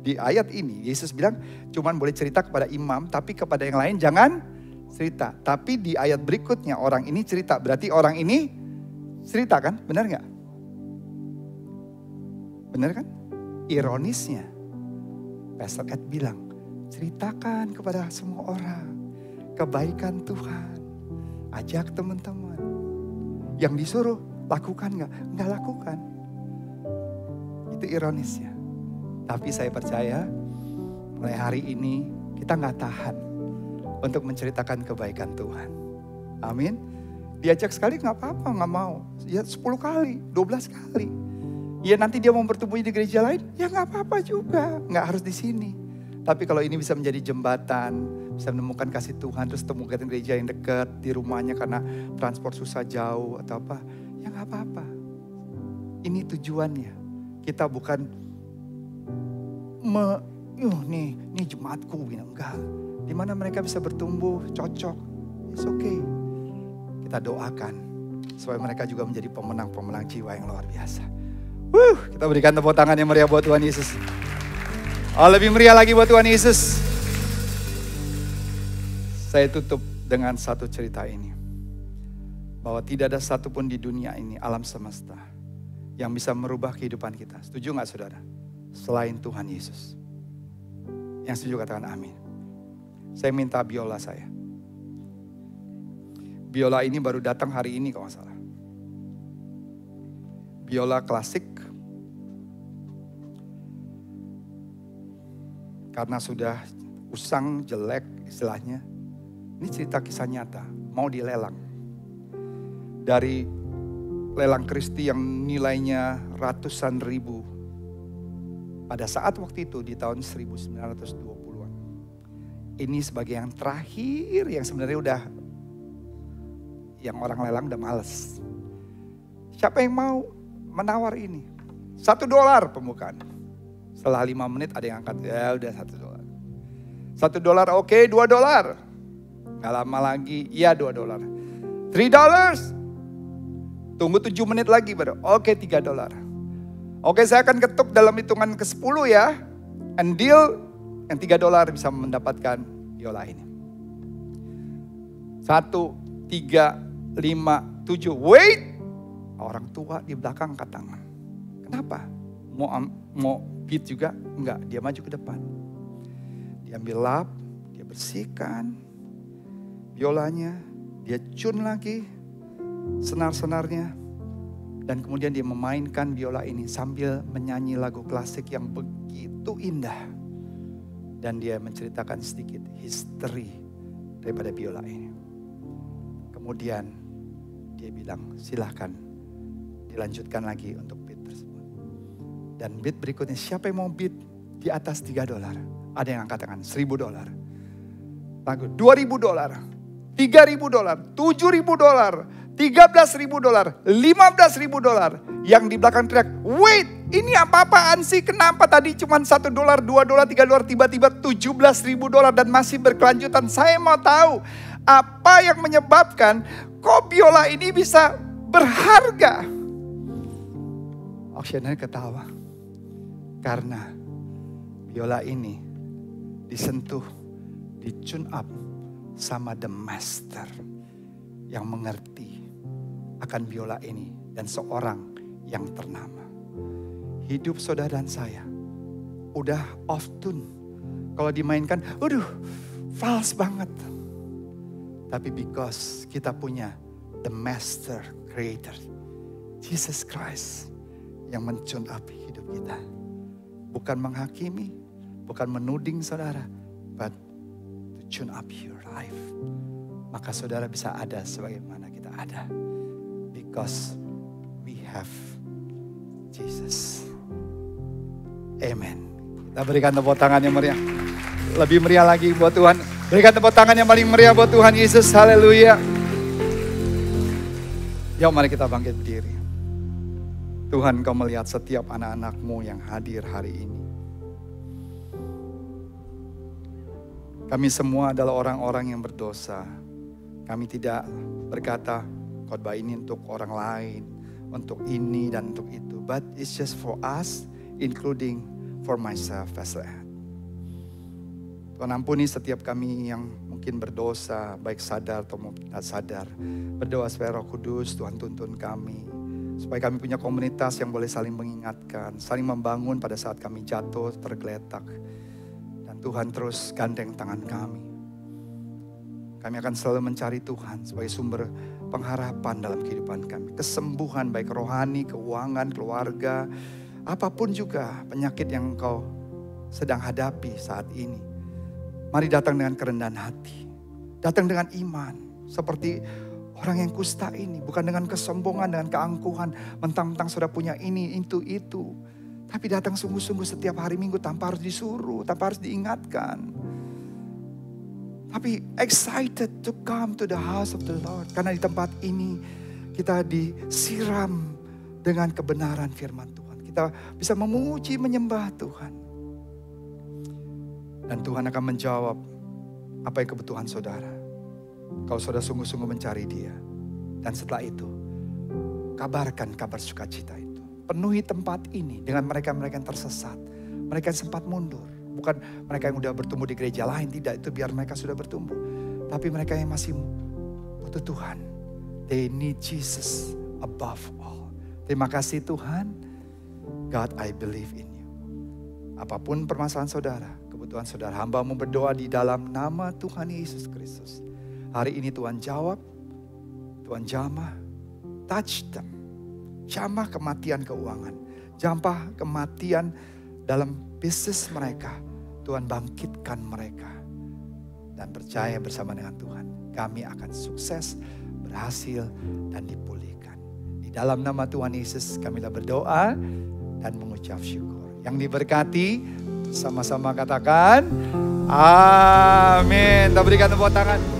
Di ayat ini Yesus bilang cuman boleh cerita kepada imam, tapi kepada yang lain jangan cerita. Tapi di ayat berikutnya orang ini cerita. Berarti orang ini cerita kan? Benar gak? Benar kan? Ironisnya Pastor Ed bilang, ceritakan kepada semua orang kebaikan Tuhan. Ajak teman-teman. Yang disuruh lakukan gak? Gak lakukan. Itu ironisnya. Tapi saya percaya mulai hari ini kita gak tahan untuk menceritakan kebaikan Tuhan. Amin. Diajak sekali gak apa-apa, gak mau. Ya 10 kali, 12 kali. Ya nanti dia mau bertumbuh di gereja lain, ya gak apa-apa juga. Gak harus di sini. Tapi kalau ini bisa menjadi jembatan, bisa menemukan kasih Tuhan, terus temukan gereja yang dekat di rumahnya karena transport susah jauh atau apa, ya gak apa-apa. Ini tujuannya. Kita bukan nih jemaatku, enggak. Di mana mereka bisa bertumbuh, cocok, it's okay. Kita doakan supaya mereka juga menjadi pemenang-pemenang jiwa yang luar biasa. Kita berikan tepuk tangan yang meriah buat Tuhan Yesus. Lebih meriah lagi buat Tuhan Yesus. Saya tutup dengan satu cerita ini. Bahwa tidak ada satupun di dunia ini, alam semesta, yang bisa merubah kehidupan kita. Setuju gak saudara? Selain Tuhan Yesus. Yang setuju katakan amin. Saya minta biola saya. Biola ini baru datang hari ini kalau gak salah. Biola klasik. Karena sudah usang, jelek istilahnya. Ini cerita kisah nyata, mau dilelang. Dari lelang Kristi yang nilainya ratusan ribu. Pada saat waktu itu di tahun 1920-an. Ini sebagai yang terakhir yang sebenarnya udah, yang orang lelang udah males. Siapa yang mau menawar ini? $1 pembukaan. Setelah 5 menit ada yang angkat, ya udah $1. $1 oke, $2. Gak lama lagi, ya $2. $3. Tunggu 7 menit lagi baru, oke $3. Oke, saya akan ketuk dalam hitungan ke-10 ya. And deal, yang $3 bisa mendapatkan biola ini. 1, 3, 5, 7, wait. Orang tua di belakang angkat tangan. Kenapa? Mau beat juga? Enggak, dia maju ke depan. Dia ambil lap, dia bersihkan biolanya, dia tune lagi senar-senarnya, dan kemudian dia memainkan biola ini sambil menyanyi lagu klasik yang begitu indah. Dan dia menceritakan sedikit history daripada biola ini. Kemudian dia bilang, silahkan dilanjutkan lagi untuk beat tersebut. Dan beat berikutnya, siapa yang mau beat di atas $3? Ada yang angkat tangan, $1.000. Lagu $2.000, $3.000, $7.000, $13.000, $15.000. Yang di belakang teriak, wait, ini apa-apaan sih? Kenapa tadi cuma $1, $2, $3, tiba-tiba $17.000 dan masih berkelanjutan? Saya mau tahu apa yang menyebabkan kok biola ini bisa berharga. Auctioneer ketawa. Karena biola ini disentuh, di-tune up sama the master yang mengerti akan biola ini dan seorang yang ternama. Hidup saudara dan saya udah off tune. Kalau dimainkan, fals banget. Tapi because kita punya the master creator, Jesus Christ, yang men-tune up hidup kita. Bukan menghakimi, bukan menuding saudara, but to tune up your life. Maka saudara bisa ada sebagaimana kita ada. Because we have Jesus. Amen. Kita berikan tepuk tangan yang meriah. Lebih meriah lagi buat Tuhan. Berikan tepuk tangan yang paling meriah buat Tuhan Yesus. Haleluya. Yuk mari kita bangkit berdiri. Tuhan, Kau melihat setiap anak-anak-Mu yang hadir hari ini. Kami semua adalah orang-orang yang berdosa. Kami tidak berkata khotbah ini untuk orang lain, untuk ini dan untuk itu. But it's just for us, including for myself as well. Tuhan ampuni setiap kami yang mungkin berdosa, baik sadar atau tidak sadar. Berdoa supaya Roh Kudus Tuhan tuntun kami. Supaya kami punya komunitas yang boleh saling mengingatkan, saling membangun pada saat kami jatuh, tergeletak. Dan Tuhan terus gandeng tangan kami. Kami akan selalu mencari Tuhan sebagai sumber pengharapan dalam kehidupan kami. Kesembuhan baik rohani, keuangan, keluarga, apapun juga penyakit yang engkau sedang hadapi saat ini. Mari datang dengan kerendahan hati. Datang dengan iman. Seperti orang yang kusta ini. Bukan dengan kesombongan, dengan keangkuhan. Mentang-mentang sudah punya ini, itu. Tapi datang sungguh-sungguh setiap hari Minggu tanpa harus disuruh, tanpa harus diingatkan. Tapi excited to come to the house of the Lord. Karena di tempat ini kita disiram dengan kebenaran firman Tuhan. Kita bisa memuji, menyembah Tuhan. Dan Tuhan akan menjawab apa yang kebutuhan saudara. Kalau saudara sungguh-sungguh mencari Dia. Dan setelah itu, kabarkan kabar sukacita itu. Penuhi tempat ini dengan mereka-mereka yang tersesat. Mereka yang sempat mundur. Bukan mereka yang udah bertumbuh di gereja lain. Tidak, itu biar mereka sudah bertumbuh. Tapi mereka yang masih butuh Tuhan. They need Jesus above all. Terima kasih Tuhan. God, I believe in you. Apapun permasalahan saudara, kebutuhan saudara, hamba-Mu berdoa di dalam nama Tuhan Yesus Kristus. Hari ini Tuhan jawab, Tuhan jamah, touch them. Jamah kematian keuangan, jamah kematian dalam bisnis mereka. Tuhan bangkitkan mereka. Dan percaya bersama dengan Tuhan, kami akan sukses, berhasil, dan dipulihkan. Di dalam nama Tuhan Yesus kami berdoa dan mengucap syukur. Yang diberkati, sama-sama katakan, amin. Kita berikan tepuk tangan.